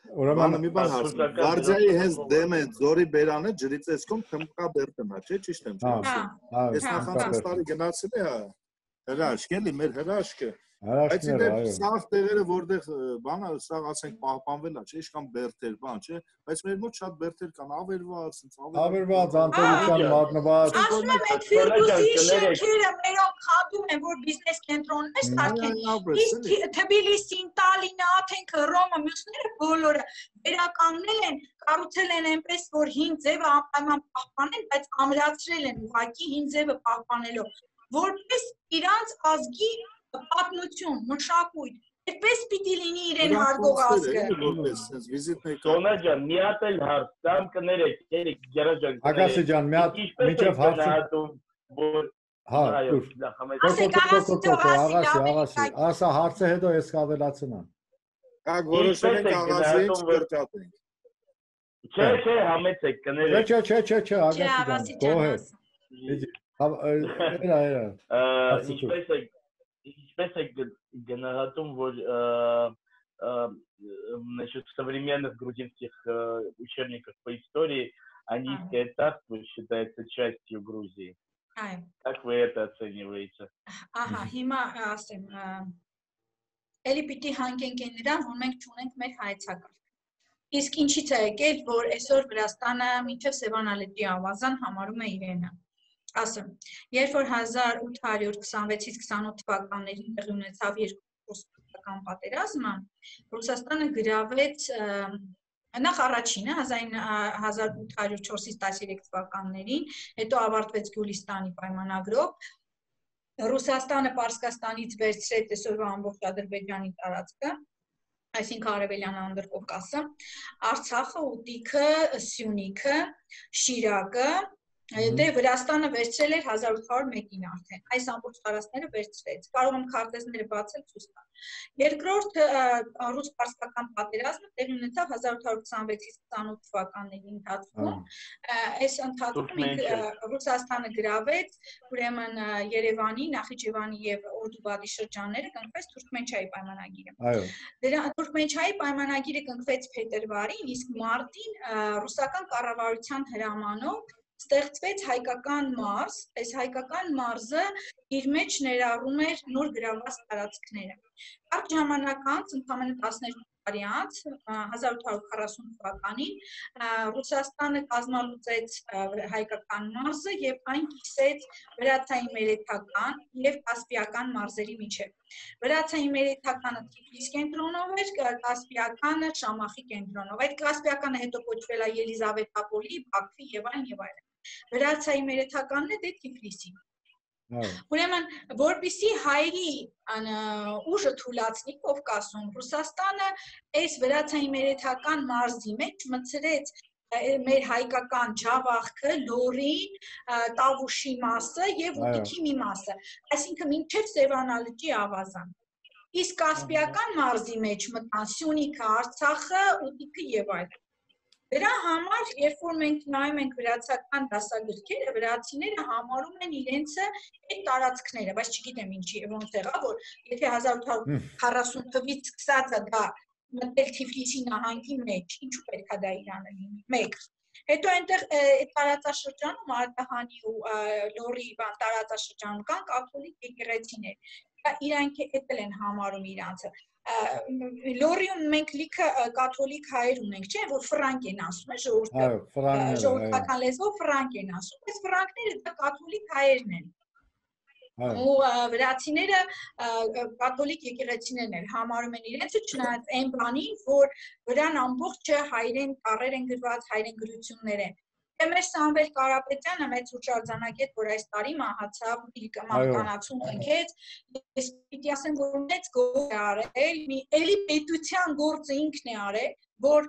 S3: Ուրեմն մի բան հարցնում, Վարդյայի հենց դեմը Զորի բերանը ջրի ծեսքում թմկաբերդն է, չէ՞, ճիշտ եմ չեմ։ Այս նախանցած տարի գնացել է հրաշք, էլի մեր հրաշքը։ Բայց իդեպ սաղ տեղերը որտեղ բանը, սաղ ասենք պահպանվել է, չէ՞, իշքան բերդեր, բան, չէ՞, բայց մեր մոտ շատ բերդեր կան, ավերված,
S4: ավերված, անտերության մատնված։
S1: Ասում եմ, այդ Ֆիրդուսի շենքերը մերոնք խանդում են, որ բիզնես կենտրոններ ստացեն։ Իսկ Թբիլիսին, Տալինը, Աթենքը, Ռոմը, մյուսները բոլորը վերականգնել են, կառուցել են այնպես, որ հին ձևը անպայման պահպանեն, բայց ամրացրել են ուղղակի հին ձևը պահպանելով, որպես իրանց ազգի պատմություն, մշակույթ, այդպես պիտի լինի իրեն հարգող ազգը։
S2: Սոնա ջան, մի հատ էլ հարց, կամ կներեք, Գերա ջան։
S4: Ագասի ջան, մի հատ միջև հարցը։ Հա, աղասի, ասա հարցը հետո ես կավելացնեմ։
S3: Կակ որոշել ենք աղասին չկրճատենք։
S2: Չէ, համեցեք, կներեք։
S4: Չէ, աղասի ջան,
S2: Ինչպես է գնահատում, որ насчет современных грузинских учебников по истории, Анийское царство считается частью Грузии. Как вы это оцениваете?
S1: Ահա, հիմա ասեմ, էլի պիտի հանգենք են նրան, որ մենք չունենք մեր հայեցակարգ։ Իսկ ինչից է եկել, որ այսօր Վրաստանը մինչև Սևանալետի ավազան համարում է իրենը։ Ասեմ, երբ որ 1826-ից 28 թվականներին տեղի ունեցավ երկրորդ ռուսական պատերազմը, Ռուսաստանը գրավեց նախ առաջինը 1804-ից 13 թվականներին, հետո ավարտվեց Գյուլիստանի պայմանագրով, Ռուսաստանը Պարսկաստանից վերցրեց այսօրվա ամբողջ Ադրբեջանի տարածքը, այսինքն Արևելյան Անդրկովկասը, Արցախը, Ուտիքը, Սյունիքը, Շիրակը, Դե Վրաստանը վերցրել էր 1801-ին արդեն, այս ամբողջ տարածքները վերցրեց, կարող եմ քարտեզները բացել ցույց տալ։ Երկրորդ ռուս-պարսկական պատերազմը տեղի ունեցավ 1826-ից 28 թվականների ընթացքում, այս ընթացքում Ռուսաստանը գրավեց, ուրեմն Երևանի, Նախիջևանի եւ Օրդուբադի շրջանները կնքվեց Թուրքմենչայի պայմանագիրը։ Դրա Թուրքմենչայի պայմանագիրը կնքվեց փետրվարին, իսկ մարտին ռուսական կառավարության հրամանով ստեղծվեց հայկական մարզ, այս հայկական մարզը իր մեջ ներառում էր նոր գրաված տարածքները։ Կարճ ժամանակ անց, ընդամենը 12 տարի անց, 1840 թվականին, Ռուսաստանը կազմալուծեց հայկական մարզը եւ այն կիսեց վրացային մերեթական եւ կասպիական մարզերի միջեւ։ Վրացային մերեթականը Թիֆլիս կենտրոնով էր, կասպիականը Շամախի կենտրոնով։ Այդ կասպիականը հետո կոչվել է Ելիզավետապոլի, Բաքվի եւ այլն։ Վրացայի մերեթականն է դե Թիֆլիսի։ Ուրեմն, որպեսզի հայերի ուժը թուլացնի Կովկասում, Ռուսաստանը այս վրացայի մերեթական մարզի մեջ մտցրեց մեր հայկական ջավախքը, լորին, տավուշի մասը եւ ուտիքի մի մասը, այսինքն մինչեւ Սևանա լճի ավազան։ Իսկ կասպիական մարզի մեջ մտան Սյունիքը, Արցախը, ուտիքը եւ այլն։ Դրա համար, երբ որ մենք նայում ենք վրացական դասագրքերը, վրացիները համարում են իրենցը այդ տարածքները, բայց չգիտեմ ինչի ոնց եղավ, որ եթե 1840 թվականից սկսած է դա մտել Թիֆլիսի նահանգի մեջ, ինչու պետք է դա Իրանը լինի։ Մեկ։ Հետո այնտեղ այդ տարածաշրջանում Արտահանի ու Լոռի տարածաշրջանում կան կաթոլիկ եկեղեցիներ։ Իրանք էլ են համարում իրանցը։ Լոռիում մենք լիքը կաթոլիկ հայեր ունենք, չէ՞, որ ֆրանկ են ասում, ժողովրդական լեզվով ֆրանկ են ասում, բայց ֆրանկները դա կաթոլիկ հայերն են։ Ու վրացիները կաթոլիկ եկեղեցիներն են համարում են իրենցը, չնայած այն բանին, որ վրան ամբողջը հայերեն տառեր են գրված, հայերեն գրություններ են։ Մեր Սամվել Կարապետյանը մեծ հուշարձանագետ, որ այս տարի մահացավ, իր մահկանացուն կնքեց, ես պիտի ասեմ, որ մեծ գործ է արել, մի էլի պետության գործը ինքն է արել, որ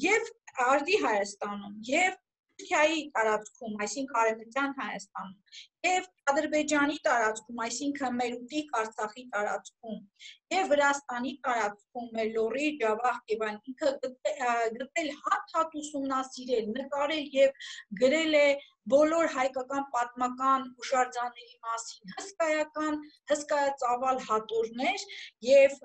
S1: եւ Արդի Հայաստանում, եւ Թուրքիայի տարածքում, այսինքն Արևմտյան Հայաստանում, եւ Ադրբեջանի տարածքում, այսինքն մեր ուտիկ Արցախի տարածքում, եւ Վրաստանի տարածքում, մեր Լոռի, Ջավախ եւ այլն, ինքը գտել հատ ուսումնասիրել, նկարել եւ գրել է բոլոր հայկական պատմական հուշարձանների մասին հսկայածավալ հատորներ եւ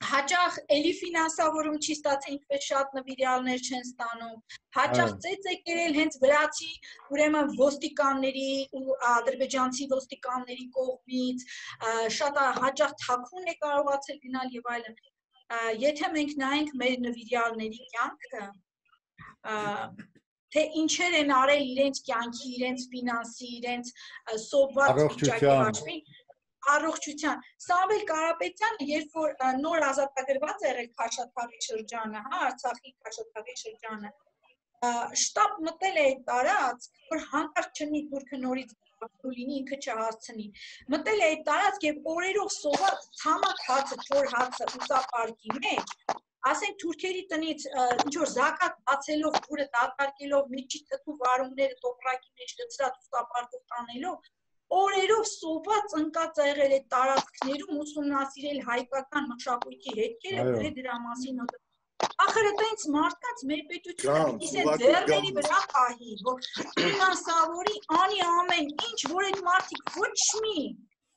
S1: հաճախ էլի ֆինանսավորում չի ստացել, ինքնպես շատ նվիրյալներ չեն ստանում, հաճախ ծեծ է կերել հենց վրացի, ուրեմն ոստիկանների ու ադրբեջանցի ոստիկանների կողմից, շատ հաճախ թաքուն է կարողացել գնալ եւ այլն։ Եթե մենք նայենք մեր նվիրյալների կյանքը, թե ինչեր են արել իրենց կյանքի, իրենց ֆինանսի, իրենց սովված վիճակի հաշվին, առողջության։ Սամվել Կարապետյանը, երբ որ նոր ազատագրված է եղել Քաշաթաղի շրջանը, հա, Արցախի Քաշաթաղի շրջանը, շտապ մտել է այդ տարածք, որ հանկարծ չնի Թուրքը նորից լինի, ինքը չհասցնի։ Մտել է այդ տարածք եւ օրերով սոված ցամաք հացը, չոր հացը ուսապարկի մեջ, ասենք թուրքերի տնից ինչ որ զակատ բացելով, ջուրը դատարկելով, միջի թթու վարունգները տոպրակի մեջ լցրած ուսապարկով տանելով, օրերով սոված ընկած է եղել այդ տարածքներում, ուսումնասիրել հայկական մշակույթի հետքերը, գրել դրա մասին։ Ախր դա ինձ մարդկանց մեր պետությունը պիտի ձեռների վրա պահի, որ ֆինանսավորի, անի ամեն ինչ, որ այդ մարդիկ ոչ մի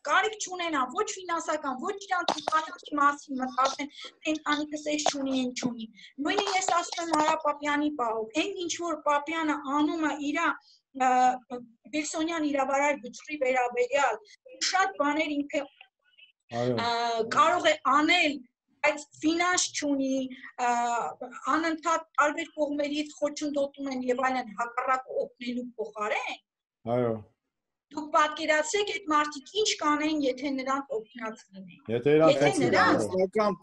S1: կարիք չունենան, ոչ ֆինանսական, ոչ իրանց ընտանիքի մասին մտածեն, թե ընտանիքս էս չունի, այն չունի։ Նույնիսկ ես ասում եմ Արա Պապյանի պահով, այն ինչ որ Պապյանը անում է իր Բելսոնյան իրավարար վճռի վերաբերյալ, շատ բաներ ինքը կարող է անել, բայց ֆինանս չունի, անընդհատ տարբեր կողմերից խոչընդոտում են եւ այլն հակառակ օգնելու փոխարեն։ Այո։ Դուք պատկերացրեք այդ մարդիկ ինչ կանեն, եթե նրանց օգնած լինեին։
S3: Եթե նրանց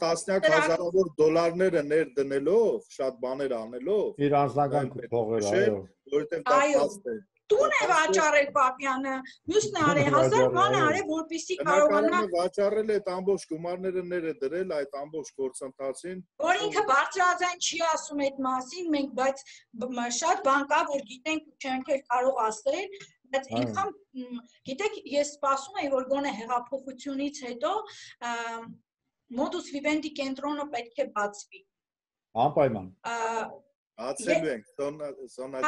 S3: տասնյակ հազարավոր դոլարները ներդնելով, շատ բաներ անելով,
S4: իր անձնական փողերը, այո,
S3: որովհետեւ դա փաստ է։
S1: տուն է վաճառել Պապյանը, մյուսն է արել 1000 բան արել, որպեսզի կարողանա
S3: վաճառել այդ ամբողջ գումարները ները դրել այդ ամբողջ գործընթացին։
S1: Որ ինքը բարձրաձայն չի ասում այդ մասին, մենք բայց շատ բան կա, որ գիտենք ու չենք էլ կարող ասել, բայց ինքան գիտեք, ես սպասում եի, որ գոնե հեղափոխությունից հետո modus vivendi կենտրոնը պետք է բացվի։
S4: Անպայման։
S3: Բացելու ենք, Սոնա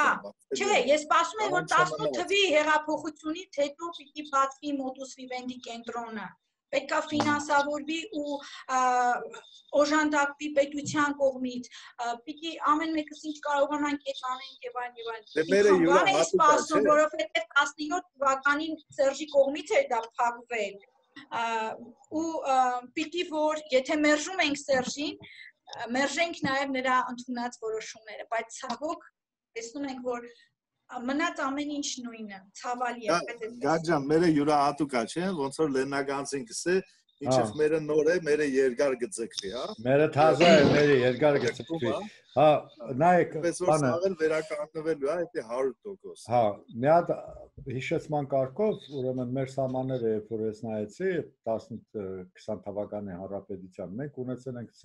S1: Չէ, ես սպասում եմ, որ 18 թվականի հեղափոխությունից հետո պիտի բացվի modus vivendi կենտրոնը։ Պետք է ֆինանսավորվի ու օժանդակվի պետության կողմից, պիտի ամեն մեկս ինչ կարողանանք այդ անենք եւ այլն եւ այլն։ Բան է սպասում, որովհետեւ 17 թվականին Սերժի կողմից էր դա փակվել։ Ու պիտի որ եթե մերժում ենք Սերժին, մերժենք նաեւ նրա ընդունած որոշումները, բայց ցավոք տեսնում ենք, որ մնաց ամեն ինչ նույնը, ցավալի է։
S3: Գաջան, մերը յուրահատուկ է, չէ՞, ոնց որ Լեննագանցին կսե, ինչեվ մերը նոր է, մերը երկար գծկվի, հա։
S4: Մերը թազա է, մերը երկար գծկվի։ Հա, նայեք,
S3: բանը վերականգնվելու է, դա 100%։
S4: Հա, մի հատ հիշեցման կարգով, ուրեմն մեր սահմանները, երբ որ ես նայեցի 18-20 թվականի հանրապետության, մենք ունեցել ենք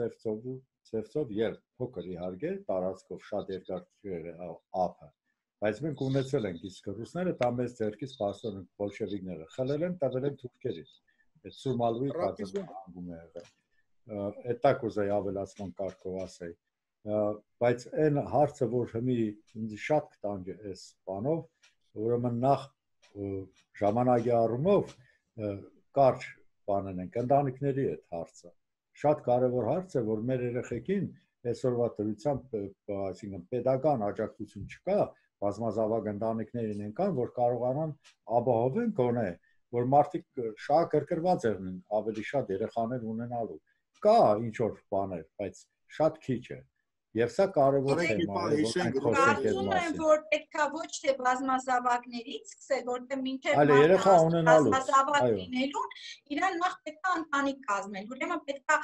S4: Սևծով երբ փոքր իհարկե, տարածքով շատ երկար չէր ափը։ Բայց մենք ունեցել ենք, իսկ ռուսները դա մեծ ձեռքից սպասել են բոլշևիկները, խլել են, տվել են թուրքերին։ Այդ Սուրմալուի կազմում է եղել։ Այդ տակ ուզեի ավելացման կարգով ասեի։ Բայց այն հարցը, որ հիմի ինձ շատ կտանջ է այս բանով, ուրեմն նախ ժամանակի առումով կարճ բանն ենք, ընտանիքների այդ հարցը։ Շատ կարևոր հարց է, որ մեր երեխեքին այսօրվա դրությամբ, այսինքն պետական աջակցություն չկա, բազմազավակ ընտանիքներին են կան, որ կարողանան ապահովեն գոնե, որ մարդիկ շահագրգռված են ավելի շատ երեխաներ ունենալու։ Կա ինչ-որ բաներ, բայց շատ քիչ է։ Եվ սա կարևոր թեմա է, որ մենք խոսենք այդ մասին։
S1: Որ պետքա ոչ թե բազմազավակներից սկսել, որտեղ մինչև
S4: բազմազավակ
S1: լինելուն իրան նախ պետքա ընտանիք կազմել։ Ուրեմն պետքա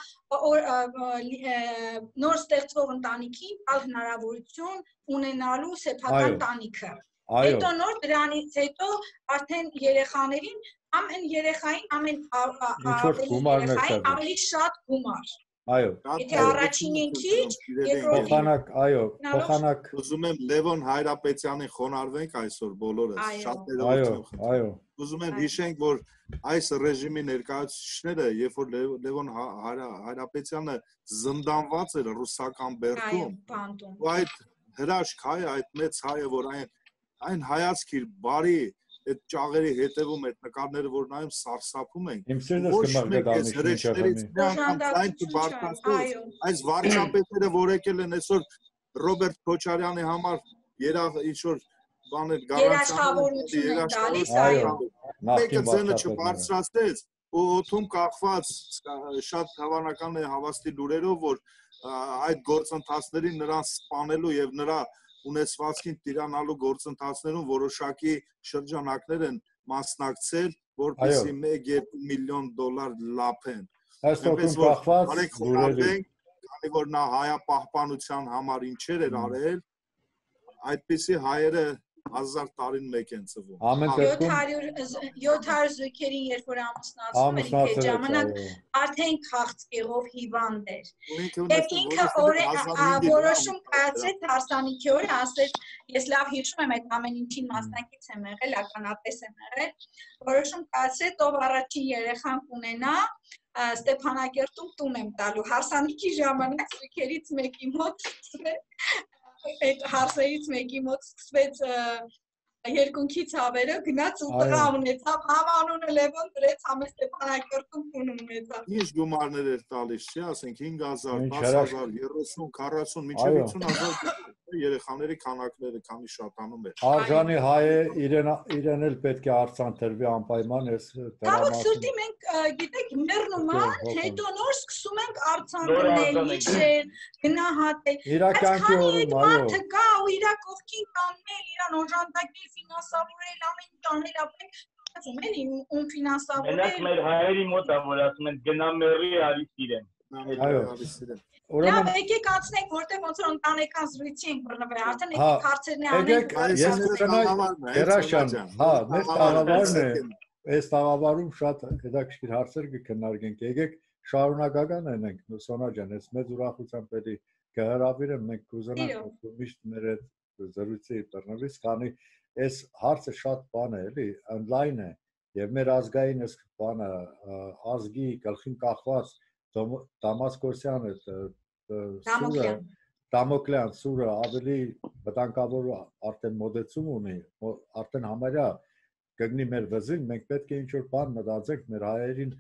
S1: նոր ստեղծվող ընտանիքին տալ հնարավորություն ունենալու սեփական տանիքը։ Հետո նոր դրանից հետո արդեն երեխաներին ամեն երեխային ավելի շատ գումար։
S4: Այո։
S1: Եթե առաջինին քիչ,
S4: փոխանակ, այո, փոխանակ։
S3: Ուզում եմ Լևոն Հայրապետյանին խոնարհվենք այսօր բոլորս, շատ
S4: ներողություն։ Այո։
S3: Ուզում եմ հիշենք, որ այս ռեժիմի ներկայացուցիչները, երբ որ Լևոն Հայրապետյանը զնդանված էր ռուսական բերդում, ու այդ հրաշք հայը, այդ մեծ հայը, որ այն հայացք իր բարի այդ ճաղերի հետևում այդ նկարները որ նայում սարսափում ենք այս վարչապետերը որ եկել են այսօր Ռոբերտ Քոչարյանի համար ինչ-որ բաներ մեկը ձենը չբարձրացրեց ու օդում կախված շատ հավանական է հավաստի լուրերով որ այդ գործընթացներին նրան սպանելու եւ նրա ունեցվածքին տիրանալու գործընթացներում որոշակի շրջանակներ են մասնակցել, որպեսզի 1-2 միլիոն դոլար լափեն։
S4: Այսօր կախված
S3: լուրերին, քանի որ նա հայապահպանության համար ինչեր էր արել, այդպիսի հայերը 1000 տարին մեկ են ծվում։
S1: 700 զույգերին երբ որ ամուսնացում էր այդ ժամանակ արդեն քաղցկեղով հիվանդ էր։ Եվ ինքը որոշում կայացրեց հարսանիքի օրը, ասեց ես լավ հիշում եմ այդ ամեն ինչին մասնակից եմ եղել, ականատես եմ եղել, որոշում կայացրեց ով առաջին երեխան կունենա Ստեփանակերտում տուն եմ տալու հարսանիքի ժամանակ զույգերից մեկի մոտ այդ հարսերից մեկի մոտ սկսվեց երկունքի ցավերը գնաց ու տղա ունեցավ համանունը Լևոն դրեց համը Ստեփանակերտում տուն ունեցավ
S3: ինչ գումարներ էր տալիս չի ասենք 5000 10000 30 40 մինչև 50000 երեխաների քանակները քանի շատանում է
S4: արժանի հայ է իրեն էլ պետք է արցանտրվի անպայման այս
S1: դրամատիկ սուտի մենք գիտեք մեռնում հետո նոր սկսում ենք արցանտրել իջել գնահատել
S4: իրականքի օրում
S1: այո կա ու իրա կողքին կանգնել իրան օժանդակել ֆինանսավորել ամեն ինչ անել ապրել ասում էլի ում ֆինանսավորել
S2: մենակ մեր հայերի մոտ է որ ասում են գնա մեռի արի սիրեմ
S1: Լավ, եկեք անցնենք, որտեղ ոնց որ ընտանեկան զրույցի ենք բռնվել, արդեն եկեք հարցերն անենք։
S4: Երաշան, հա, մեր տաղավարն է, այս տաղավարում շատ հետաքրքիր հարցեր կքննարկենք, եկեք շարունակական ենք, Սոնա ջան, այս մեծ ուրախությամբ էլի կհրավիրեմ, մենք կուզենանք միշտ մեր այդ զրույցի բռնվից, քանի այս հարցը շատ բան է, էլի, online է, եւ մեր ազգային այս բանը ազգի գլխին կախված Դամասկոսյան այդ Դամոկլյան սուրը ավելի վտանգավոր արդեն մոդեցում ունի, արդեն համարյա կգնի մեր վզին, մենք պետք է ինչ-որ բան մտածենք, մեր հայերին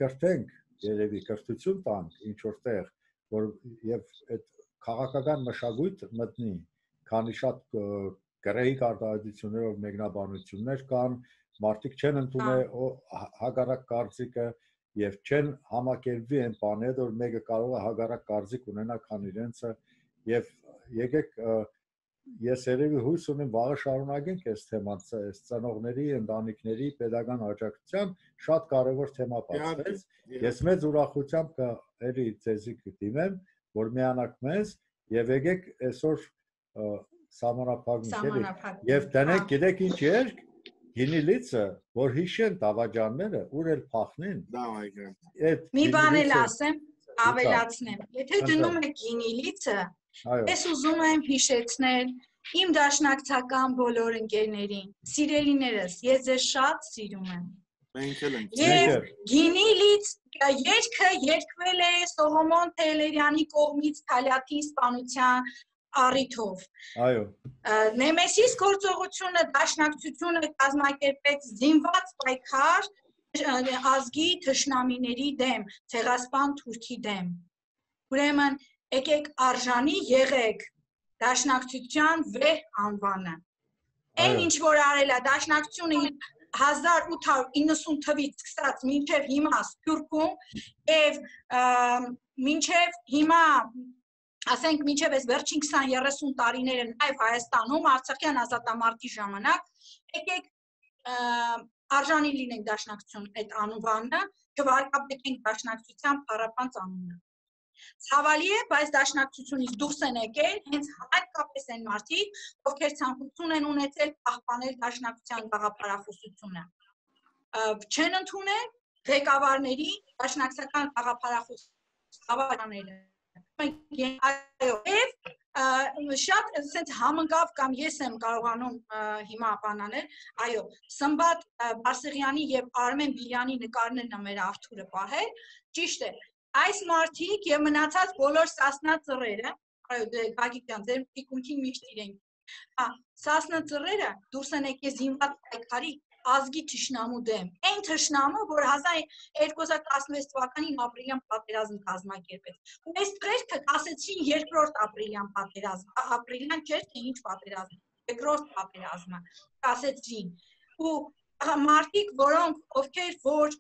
S4: կրթենք, երևի կրթություն տանք ինչ-որ տեղ, որ եւ այդ քաղաքական մշակույթ մտնի, քանի շատ գրեհիկ արտահայտություններով մեկնաբանություններ կան, մարդիկ չեն ընդունել հակառակ կարծիքը եւ չեն համակերպվի այն բաները, որ մեկը կարող է հակառակ կարծիք ունենա, քան իրենցը եւ եկեք ես երևի հույս ունեմ վաղը շարունակենք այս թեման, այս ծնողների, ընտանիքների pedagogan աջակցության շատ կարևոր թեմա բացվեց։ Ես մեծ ուրախությամբ էլի ձեզի կդիմեմ, որ միանաք մեզ եւ եկեք այսօր սահմանափակենք եւ տնենք, գիտեք ինչ երկ Գինի լիցը, որ հիշեն տավաջանները, ուր էլ փախնեն։
S1: Մի բան էլ ասեմ, ավելացնեմ։ Եթե դնում եք գինի լիցը, ես ուզում եմ հիշեցնել իմ դաշնակցական բոլոր ընկերներին, սիրելիներս, ես ձեզ շատ սիրում եմ։ Եվ գինի լից երգը երգվել է Սողոմոն Թեհլերյանի կողմից Թալյաթի սպանության առիթով։
S4: Այո։
S1: Նեմեսիս գործողությունը դաշնակցությունը կազմակերպեց զինված պայքար ազգի թշնամիների դեմ, ցեղասպան թուրքի դեմ։ Ուրեմն եկեք արժանի եղեք դաշնակցության վեհ անվանը։ Այն ինչ որ արել է դաշնակցությունը 1890 թվականից սկսած մինչև հիմա Սփյուռքում եւ մինչև հիմա ասենք մինչև այս վերջին 20-30 տարիները նաև Հայաստանում Արցախյան ազատամարտի ժամանակ եկեք արժանի լինենք դաշնակցություն այդ անվանը, չվարկաբեկենք դաշնակցության փառապանծ անունը։ Ցավալի է, բայց դաշնակցությունից դուրս են եկել հենց հատկապես այն մարդիկ, ովքեր ցանկություն են ունեցել պահպանել դաշնակցության գաղափարախոսությունը։ Չեն ընդունել ղեկավարների դաշնակցական գաղափարախոսները։ Շատ ասենց համընկավ կամ ես եմ կարողանում հիմա բանանել, այո, Սմբատ Բարսեղյանի եւ Արմեն Բիլյանի նկարներն մեր Արթուրը պահել, ճիշտ է, այս մարդիկ եւ մնացած բոլոր Սասնա ծռերը, այո, Գագիկ ջան, ձեր թիկունքին միշտ իրենք, Սասնա ծռերը դուրս են եկել զինված պայքարի ազգի թշնամու դեմ, այն թշնամը, որ 1216 թվականին ապրիլյան պատերազմ կազմակերպեց։ Ու այս տղերքը ասեցին երկրորդ ապրիլյան պատերազմ, ապրիլյան չէր, թե ինչ պատերազմ, երկրորդ պատերազմը ասեցին։ Ու մարդիկ, որոնք ովքեր որ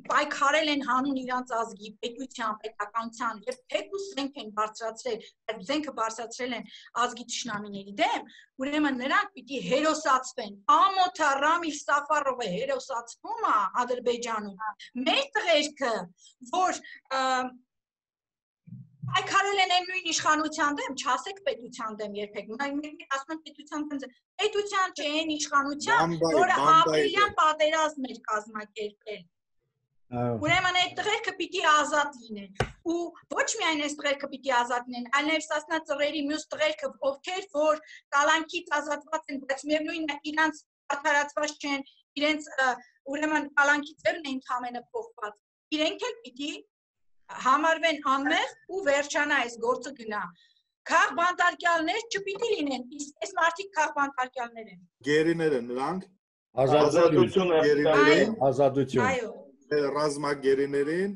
S1: պայքարել են հանուն իրանց ազգի, պետության, պետականության եւ թեկուզ զենք են բարձրացրել, այդ զենքը բարձրացրել են ազգի թշնամիների դեմ, ուրեմն նրանք պիտի հերոսացվեն։ Ամոթա Ռամիլ Սաֆարովը հերոսացվում է Ադրբեջանում։ Մեր տղերքը, որ պայքարել են նույն իշխանության դեմ, չասեք պետության դեմ երբեք։ Մենք ասում ենք պետության դեմ, պետության չէ, այն իշխանության, որը ապրիլյան պատերազմ էր կազմակերպել։ Ուրեմն այդ տղերքը պիտի ազատ լինեն։ Ու ոչ միայն այս տղերքը պիտի ազատ լինեն, այլ նաև Սասնա ծռերի մյուս տղերքը, ովքեր որ կալանքից ազատված են, բայց միևնույնն է իրանց արդարացված չեն, իրենց ուրեմն կալանքի ձևն է ընդհանրապես փոխված։ Իրենք էլ պիտի համարվեն անմեղ ու վերջանա այս գործը գնա։ Քաղ բանտարկյալներ չպիտի լինեն, իսկ այս մարդիկ քաղ բանտարկյալներ են։
S3: Գերիներ են նրանք։
S4: Ազատություն, ազատություն։
S3: Այո։ Ռազմագերիներին,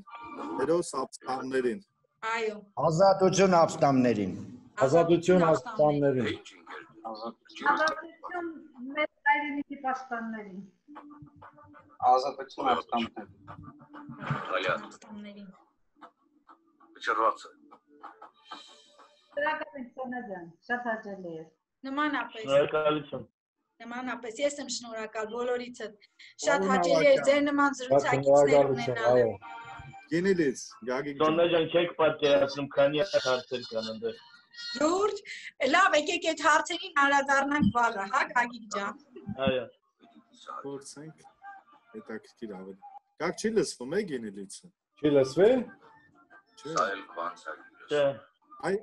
S3: հերոս ապստամբներին։
S1: Այո։
S7: Ազատություն ապստամբներին։
S4: Ազատություն ապստամբներին։
S5: Ազատություն մեր հայրենիքի պաշտպաններին։
S6: Ազատություն
S1: ապստամբներին։
S6: Վճռված է։
S5: Շնորհակալ ենք Սոնա ջան, շատ հաճելի էր։
S1: Նմանապես։
S2: Շնորհակալություն։
S1: Նմանապես ես եմ շնորհակալ բոլորիցդ։ Շատ հաճելի էր ձեր նման զրուցակիցներ ունենալը։
S3: Գինիլից, Գագիկ ջան։
S2: Սոնա ջան, չեք պատկերացնում, քանի հարցեր կան այնտեղ։
S1: Լուրջ, լավ, եկեք այդ հարցերին անդրադառնանք վաղը, հա, Գագիկ ջան։
S2: Այո։
S3: Փորձենք հետաքրքիր ավելի։ Գագ չի լսվում է Գինիլիցը։
S4: Չի լսվի։
S2: Չէ։
S3: Այ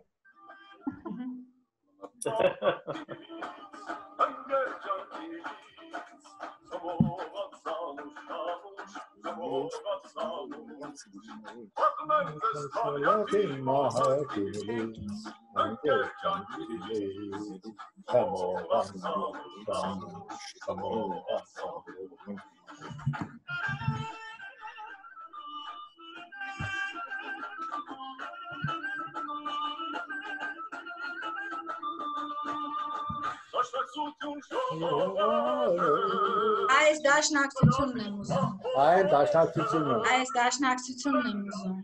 S1: Այս դաշնակցությունն եմ ուզում։
S4: Այն դաշնակցությունն է։
S1: Այս դաշնակցությունն եմ ուզում։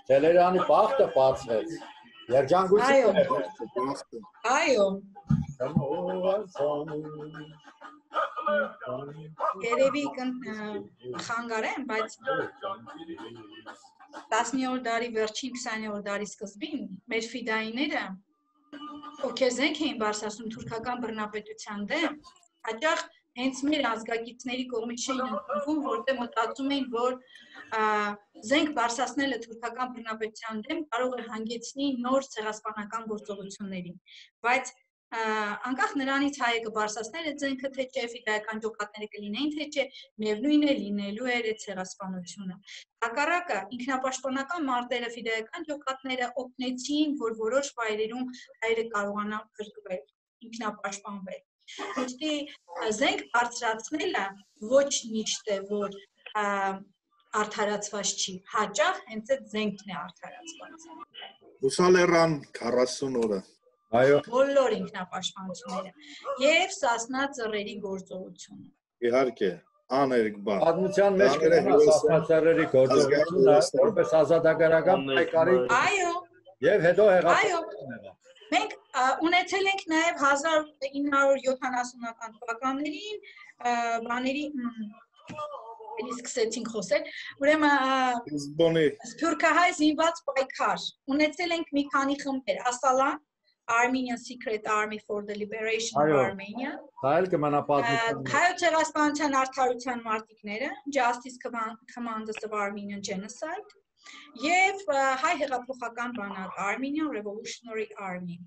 S4: Տելերանի բախտը բացվեց։ Երջանկություն է։
S1: Այո։ Երևի խանգարեմ, բայց 10-րդ դարի վերջին 20-րդ դարի սկզբին մեր ֆիդայիները ովքեր զենք էին բարձրացնում թուրքական բռնապետության դեմ, հաճախ հենց մեր ազգակիցների կողմից չէին ընդունվում, որտեղ մտածում էին, որ զենք բարձրացնելը թուրքական բռնապետության դեմ կարող է հանգեցնի նոր ցեղասպանական գործողությունների, բայց անկախ նրանից հայը կբարձրացներ այդ զենքը թե չէ, ֆիդայական ջոկատները կլինեին թե չէ, միևնույն է լինելու էր այդ ցեղասպանությունը։ Հակառակը ինքնապաշտպանական մարտերը ֆիդայական ջոկատները օգնեցին, որ որոշ վայրերում հայերը կարողանան փրկվել, ինքնապաշտպանվել։ Ուստի զենք բարձրացնելը ոչ միշտ է, որ արդարացված չի, հաճախ հենց այդ զենքն է արդարացված։
S3: Ուսալերան 40 օրը։
S4: Այո։
S1: Բոլոր ինքնապաշտպանությունները եւ Սասնա ծռերի գործողությունը։
S3: Իհարկե, աներկ բան։
S4: Պատմության մեջ կա Սասնա գործողությունը, որպես ազատագրական պայքարի։
S1: Այո։
S4: Եվ հետո
S1: Այո։ Մենք ունեցել ենք նաեւ 1970-ական թվականներին բաների սկսեցինք խոսել, ուրեմն Սփյուռքահայ զինված պայքար, ունեցել ենք մի քանի խմբեր, Ասալան, Armenian Secret Army for the Liberation of Armenia, Հայոց ցեղասպանության արդարության մարտիկները, Justice Commanders of Armenian Genocide, եւ հայ հեղափոխական բանակ Armenian Revolutionary Army։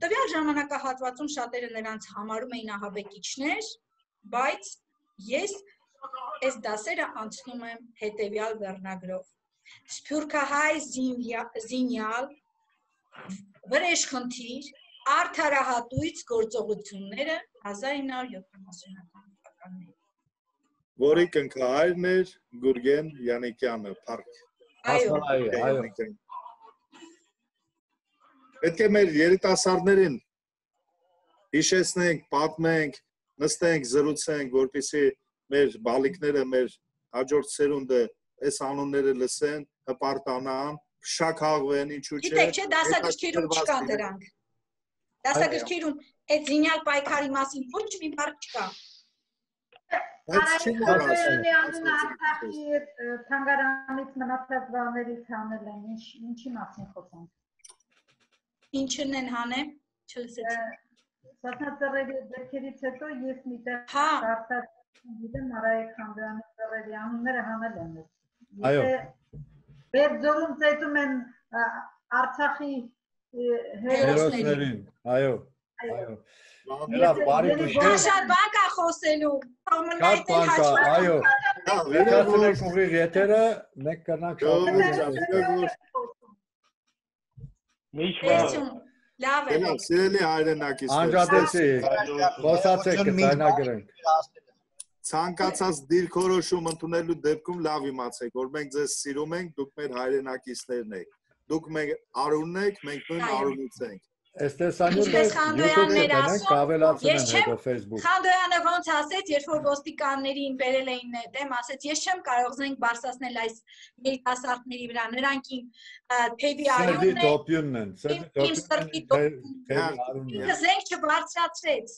S1: Տվյալ ժամանակահատվածում շատերը նրանց համարում էին ահաբեկիչներ, բայց ես այս դասերը անցնում եմ հետևյալ վերնագրով։ Սփյուռքահայ զինյալ վրեժխնդիր արդարահատույց գործողությունները 1970-ական թվականներին։
S3: Որի կնքահայրն էր Գուրգեն Յանիկյանը, Փարք։
S1: Այո։
S3: Պետք է մեր երիտասարդներին հիշեցնենք, պատմենք, նստենք, զրուցենք, որպեսզի մեր բալիկները, մեր հաջորդ սերունդը այս անունները լսեն, հպարտանան, շաքաղվեն, ինչու՞ չէ։
S1: Գիտեք, չէ, դասագրքերում չկան դրանք։ Դասագրքերում այդ զինյալ պայքարի մասին ոչ մի բառ չկա։
S5: Արայքյանի անունը Արցախի թանգարանից մնացած բաներից հանել են, ինչի մասին խոսանք։
S1: Ինչն են հանել, չլսեցի։
S5: Սասնա ծռերի ձեռքերից հետո ես միտեղ կարծած գիտեմ Արայքյանի ծռերի անունները հանել են։
S4: Այո։
S5: Բերձորում ծեծում են Արցախի
S1: հերոսներին։
S4: Այո։ Այո։ Լավ, բարի գիշեր։
S1: Շատ բան կա խոսելու։
S4: Շատ բան կա, այո։ Վերջացնենք ուղիղ եթերը, մենք կրնանք
S1: Լավ է։
S3: Սիրելի հայրենակից։
S4: Անջատեցի, խոսացեք կծայնագրենք։
S3: Ցանկացած դիրքորոշում ընդունելու դեպքում լավ իմացեք, որ մենք ձեզ սիրում ենք, դուք մեր հայրենակիցներն եք։ Դուք մեր արունն եք, մենք նույն արունից ենք։
S1: Խանդոյաններ ասում, ես չեմ Խանդոյանը ոնց ասեց, երբ որ ոստիկաններին բերել էին դեմ, ասեց, ես չեմ կարող զենք բարձրացնել այս երիտասարդների վրա, նրանք իմ թևի արյունն են, իմ սրտի դոպյունն են, զենք չբարձրացրեց։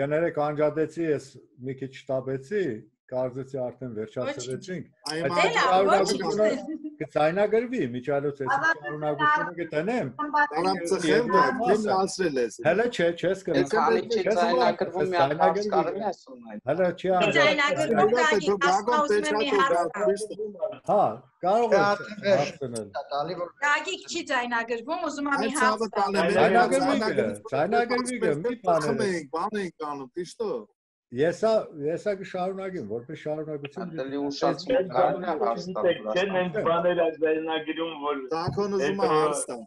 S4: Կներեք անջատեցի, ես մի քիչ շտապեցի, կարծեցի արդեն վերջացրեցինք, կցայնագրվի, միջալոցեցի շարունակությունը կտնեմ։
S3: Տարամ ծխեմ դա, դեմ լացրել ես։
S4: Հələ չէ, չես կրում։
S6: Քանի չի ցայնագրվում մի հատ հարց կարելի է ասում։
S4: Հələ չի
S1: ցայնագրվում կա
S4: Հա, կարող է հարցնել։
S1: Գագիկ չի ցայնագրվում, ուզում եմ մի հարց
S4: Ցայնագրվի, մի բան
S3: ենք անում, ճիշտ է։
S4: Եսա կշարունակեմ, որպես շարունակություն։
S6: Դելի ուշացում կարելի է հարց տալ։
S2: Չեն հենց բաներ ազգայնագրում, որ
S3: Տաքոն ուզում է հարց տալ։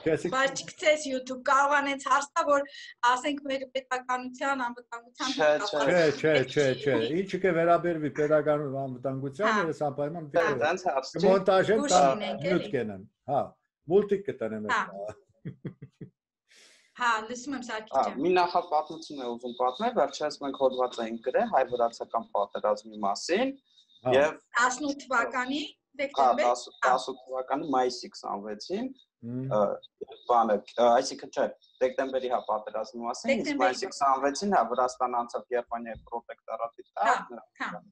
S1: Բայց չգցես YouTube, կարող անենց հարց տա, որ ասենք մեր պետականության անվտանգության
S4: Չէ, ինչը կվերաբերվի պետական անվտանգությանը, ես անպայման մոնտաժեմ կամ մյուտ կենեմ, հա, մուլտիկ կտնեմ
S1: Հա, լսում եմ Սարգիս ջան։
S6: Մի նախապատմություն է ուզում պատմել, վերջերս մենք հոդված էինք գրել հայ-վրացական պատերազմի մասին եւ
S1: 18 թվականի դեկտեմբեր
S6: 18 թվականի մայիսի 26-ին բանը, այսինքն չէ, դեկտեմբերի հա պատերազմի մասին, իսկ մայիսի 26-ին հա Վրաստան անցավ Գերմանիայի պրոտեկտորատի տակ։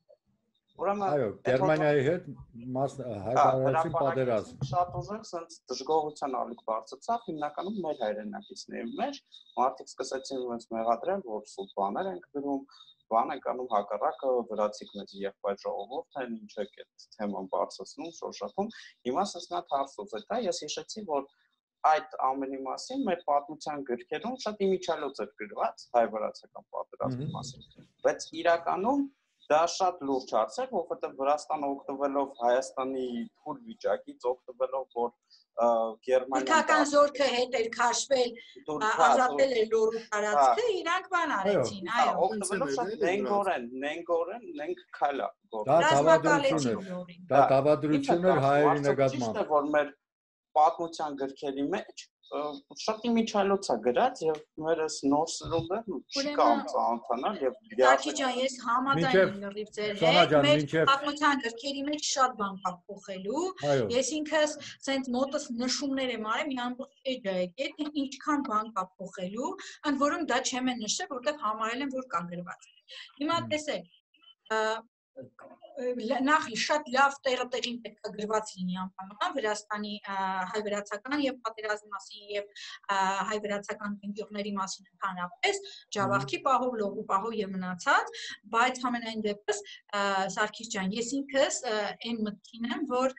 S4: Այո, Գերմանիայի հետ հայ-վրացական պատերազմ։
S6: Շատ ուժեղ sense դժգոհության ալիք բարձրացավ, հիմնականում մեր հայրենակիցների մեջ, մարդիկ սկսեցին ոնց մեղադրել, որ սուտ բաներ ենք գրում, բան ենք անում հակառակը վրացիք մեծ եղբայր ժողովուրդ են, ինչ է այդ թեման բարձրացնում, շոշափում։ Հիմա sense նա հարց ուզել դա, ես հիշեցի, որ այդ ամենի մասին մեր պատմության գրքերում շատ իմիջիալոց էր գրված հայ-վրացական պատերազմի մասին, բայց իրականում դա շատ լուրջ հարց է, որովհետև Վրաստանը օգտվելով Հայաստանի թույլ վիճակից, օգտվելով որ Գերմանիան
S1: Թուրքական զորքը հետ էր քաշվել, ազատել էր լոռու տարածքը, իրանք բան արեցին, այո,
S6: օգտվելով շատ նենք քայլ է
S4: գործել։ Դա դավադրություն էր հայերի նկատմամբ։
S6: Որ մեր պատմության գրքերի մեջ շատ իմիջիալոց է գրած եւ մերս նոր սրունդը չի կամ ծանոթանալ եւ
S1: Սարգիս ջան, ես համաձայն եմ լրիվ ձեր հետ, մեր պատմության գրքերի մեջ շատ բան կա փոխելու։ Ես ինքս սենց մոտս նշումներ եմ արել, մի ամբողջ էջ է եկել, թե ինչքան բան կա փոխելու, ընդ որում դա չեմ նշել, որտեղ համարել եմ, որ կա գրված։ Հիմա տեսեք, նախ շատ լավ տեղին պետք է գրված լինի անպայման Վրաստանի հայ-վրացական եւ պատերազմի մասին եւ հայ-վրացական ընկերների մասին ընդհանրապես Ջավախքի պահով, լողու պահով եւ մնացած, բայց համենայն դեպս Սարգիս ջան, ես ինքս այն մտքին եմ, որ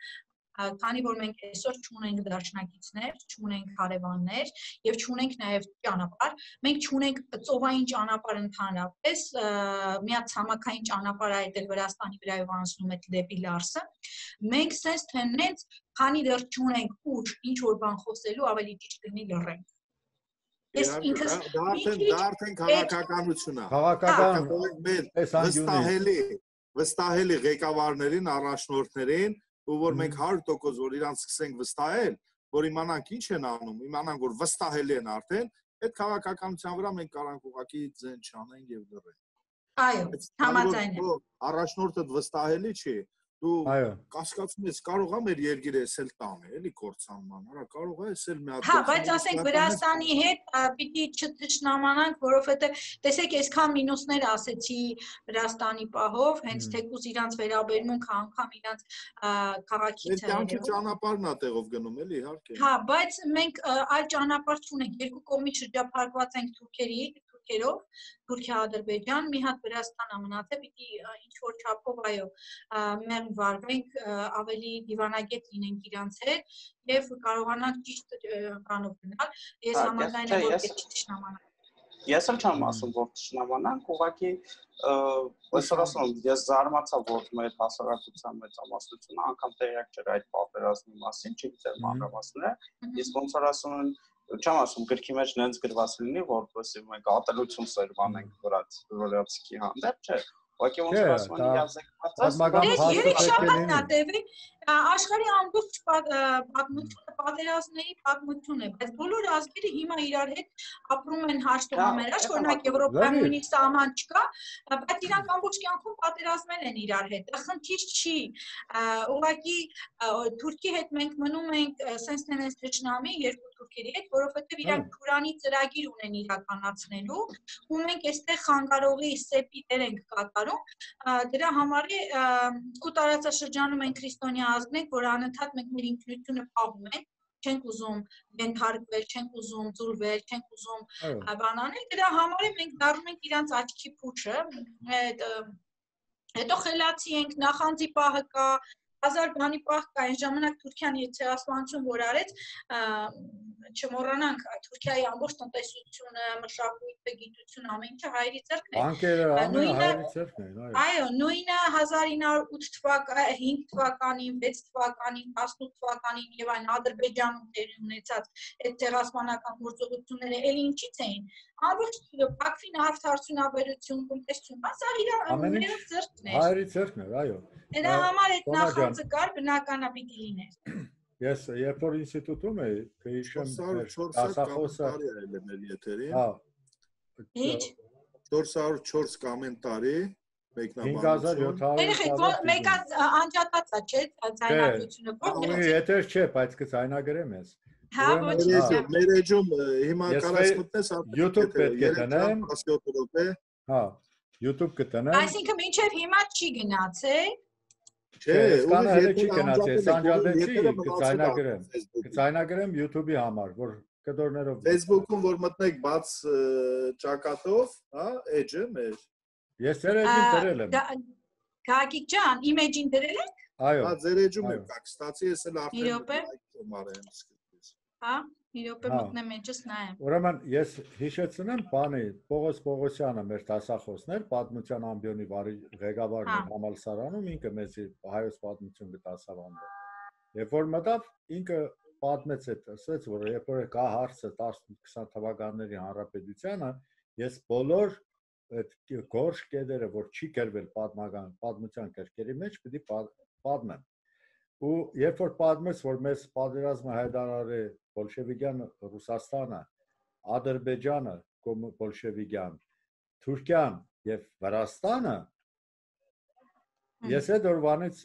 S1: քանի որ մենք այսօր չունենք դաշնակիցներ, չունենք հարևաններ եւ չունենք նաեւ ճանապարհ, մենք չունենք ծովային ճանապարհ ընդհանրապես, մի հատ ցամաքային ճանապարհ այդ էլ Վրաստանի վրայով անցնում է դեպի Լարսը, մենք sense թե նենց, քանի դեռ չունենք ուժ ինչ որ բան խոսելու, ավելի ճիշտ կլինի լռենք։ Ես ինքս
S3: դա արդեն քաղաքականություն է։ Քաղաքական վստահելի ղեկավարներին, առաջնորդներին ու որ մենք 100% որ իրանց սկսենք վստահել, որ իմանանք ինչ են անում, իմանանք որ վստահելի են արդեն, այդ քաղաքականության վրա մենք կարանք ուղղակի ձեն չանենք եւ լռենք։
S1: Այո, համաձայն եմ։
S3: Առաջնորդը վստահելի չի, դու կասկածում ես կարող է մեր երկիրը էսել տանը, էլի կորցանման, հա, կարող է էսել մի հատ։
S1: Հա, բայց ասենք Վրաստանի հետ պիտի չթշնամանանք, որովհետեւ տեսեք, այսքան մինուսներ ասեցի Վրաստանի պահով, հենց թեկուզ իրանց վերաբերմունքը անգամ իրանց քաղաքից է։
S3: Այդ ճանապարհն է տեղով գնում, էլի, իհարկե։
S1: Հա, բայց մենք այլ ճանապարհ չունենք, երկու կողմից շրջափակված ենք թուրքերով, Թուրքիա-Ադրբեջան, մի հատ Վրաստան ամնաց է, պիտի ինչ-որ չափով, այո, մենք վարվենք, ավելի դիվանագետ լինենք իրանց հետ և կարողանանք ճիշտ բանով գնալ, ես համաձայն եմ, որ պետք չի թշնամանանք։
S6: Ես էլ չեմ ասում, որ թշնամանանք, ուղղակի այսօր ասում եմ, ես զարմացա, որ մեր հասարակության մեծամասնությունը անգամ տեղյակ չէր այդ պատերազմի մասին, չգիտեր մանրամասները, իսկ ոնց որ ասում են չեմ ասում գրքի մեջ նենց գրված լինի, որպեսզի մենք ատելություն սերմանենք վրացիքի հանդեպ, չէ, Ուղղակի ոնց որ ասում են
S1: յազեկված երեք շաբաթն է տևի աշխարհի ամբողջ պատմությունը պատերազմների պատմություն է, բայց բոլոր ազգերը հիմա իրար հետ ապրում են հաշտամերաշ, օրինակ Եվրոպայում նույնիսկ սահման չկա, բայց իրանք ամբողջ կյանքում պատերազմել են իրար հետ։ Դա խնդիր չի։ Ուղղակի Թուրքի հետ մենք մնում ենք sense tense դաշնամի երկու թուրքերի հետ, որովհետև իրանք Թուրանի ծրագիր ունեն իրականացնելու, ու մենք այստեղ խանգարողի սեպի դեր ենք կատարում։ Դրա համար ու տարածաշրջանում են քրիստոնյա ազգներ, որ անընդհատ մենք մեր ինքնությունը պահում ենք, չենք ուզում ենթարկվել, չենք ուզում ձուլվել, չենք ուզում բանանել, դրա համար մենք դառնում ենք իրանց աչքի փուչը, հետո խելացի ենք, նախանձի պահը կա, հազար բանի պահ կա, այն ժամանակ Թուրքիան ցեղասպանություն որ արեց, չմոռանանք Թուրքիայի ամբողջ տնտեսությունը, մշակույթը, գիտությունը, ամեն ինչը հայերի ձեռքն է։
S4: Բանկերը ամենը հայերի ձեռքն են,
S1: այո, նույնը 1908 թվականին, 5 թվականին, 6 թվականին, 18 թվականին եւ այն Ադրբեջանում տեղի ունեցած այդ ցեղասպանական գործողությունները էլի ինչից էին։ Ամբողջ Բաքվին հարթարցունաբերություն, տնտեսություն, սա իր ձեռքն է։
S4: Հայերի ձեռքն է, այո։
S1: Դրա համար այդ նախանձը կար, բնական է պիտի լիներ։
S4: Ես երբ որ ինստիտուտում էի, քեիշեմ
S3: 404 մեր եթերին։
S4: Հա։
S1: Ինչ?
S3: 404 կոմենտարի,
S4: մեկնաբանություն։
S1: Երեք մեկը անջատած է, չէ՞, ցայնագրությունը։
S4: Որտե՞ղ եթեր չէ, բայց կցայնագրեմ ես։
S1: Հա, ոչ։
S3: Մեր էջում հիմա կարաս մտնես
S4: YouTube պետք է տնեմ։ Հա, YouTube կտնեմ։
S1: Այսինքն մինչև հիմա չի գնացել։
S4: Չէ, ուսկանը հենց չի գնացել, անջատեցի, կցայնագրեմ։ Կցայնագրեմ YouTube-ի համար, որ կդորներով
S3: Facebook-ում որ մտնեք բաց ճակատով, հա, էջը մեր։
S4: Ես ձեր էջին դրել եմ։
S1: Գագիկ ջան, իմ էջին դրել եք։
S4: Այո։
S3: Հա, ձեր էջում եք, կստացի ես էլ արդեն մարեմ սկսես։
S1: Հա, իրոք մտնեմ էջս նայեմ։
S4: Ուրեմն ես հիշեցնեմ բանի Պողոս Պողոսյանը մեր դասախոսներ, պատմության ամբիոնի ղեկավարն էր համալսարանում, ինքը մեծի հայոց պատմություն գտասավանդը։ Երբ որ մտավ, ինքը պատմեց այդ, ասեց, որ երբ որ կա հարցը 10-20 թվականների հանրապետությանը, ես բոլոր այդ գորշ կետերը, որ չի գրվել պատմության գրքերի մեջ, պիտի պատմեմ։ Ու երբ որ պատմեց, որ մեզ պատերազմը հայտարարել է բոլշևիկյան Ռուսաստանը, Ադրբեջանը բոլշևիկյան, Թուրքիան եւ Վրաստանը, ես այդ օրվանից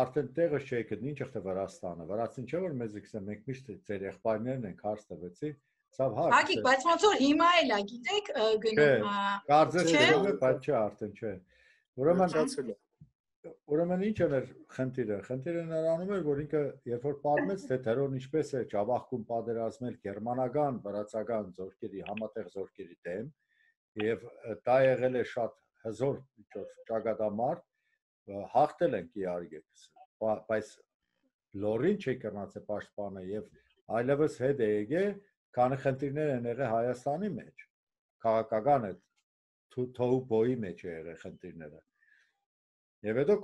S4: արդեն տեղը չէի գտնի, ինչ է Վրաստանը, Վրաստին չէ որ մեզ գսեմ, մենք միշտ ձեր եղբայրներն ենք հարց տվեցի, ցավ հարց։
S1: Հակիկ, բայց ոնց որ հիմա էլ է, գիտեք, գնում։
S4: Կարծես չէ, բայց չէ, արդեն չէ։ Ուրեմն ինչ էր խնդիրը։ Խնդիրը նրանում էր, որ ինքը երբ որ պատմեց, թե դերոն ինչպես է Ջավախքում պատերազմել գերմանական, վրացական զորքերի, համատեղ զորքերի դեմ, եւ դա եղել է շատ հզոր ճակատամարտ, հաղթել ենք իհարկե, բայց լորին չի կրնացել պաշտպանը եւ այլևս հետ է եկել, քանի խնդիրներ են եղել Հայաստանի մեջ, քաղաքական է թոհու բոյի մեջ է եղել խնդիրները։ Եվ հետո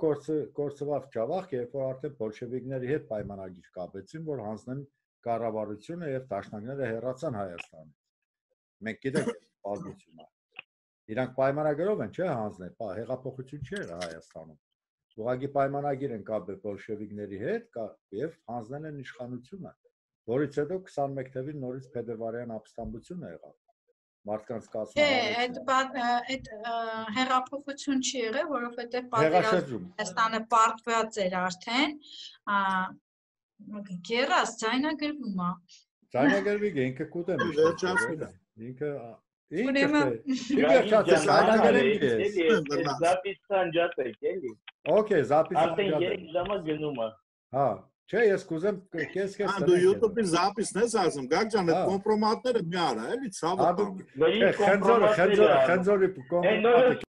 S4: կորցվավ Ջավախ, երբ որ արդեն բոլշևիկների հետ պայմանագիր կապեցին, որ հանձնեն կառավարությունը եւ դաշնակները հեռացան Հայաստանից։ Մենք գիտենք պատմությունը։ Իրանք պայմանագրով են, չէ՞, հանձնել, հեղափոխություն չի եղել Հայաստանում։ Ուղղակի պայմանագիր են կապել բոլշևիկների հետ եւ հանձնել են իշխանությունը, որից հետո 21 թվականին նորից փետրվարյան ապստամբությունը եղավ։ Մարդկանց կազմակերպել։
S1: Այդ հեղափոխություն չի եղել, որովհետև Հայաստանը պարտված էր արդեն։ Գերաս ձայնագրվում է։
S4: Ձայնագրվի ինքը կուտեմ։ Ինքը Okay,
S2: Արդեն 3 ժամը գնում է։
S4: Հա, չէ, ես կուզեմ քեզ
S3: դու YouTube-ի զապիսն ես ասում, Գագ ջան, այդ կոմպրոմատները մի արա, էլի ցավը։
S4: Խենձորի կոմպրոմատը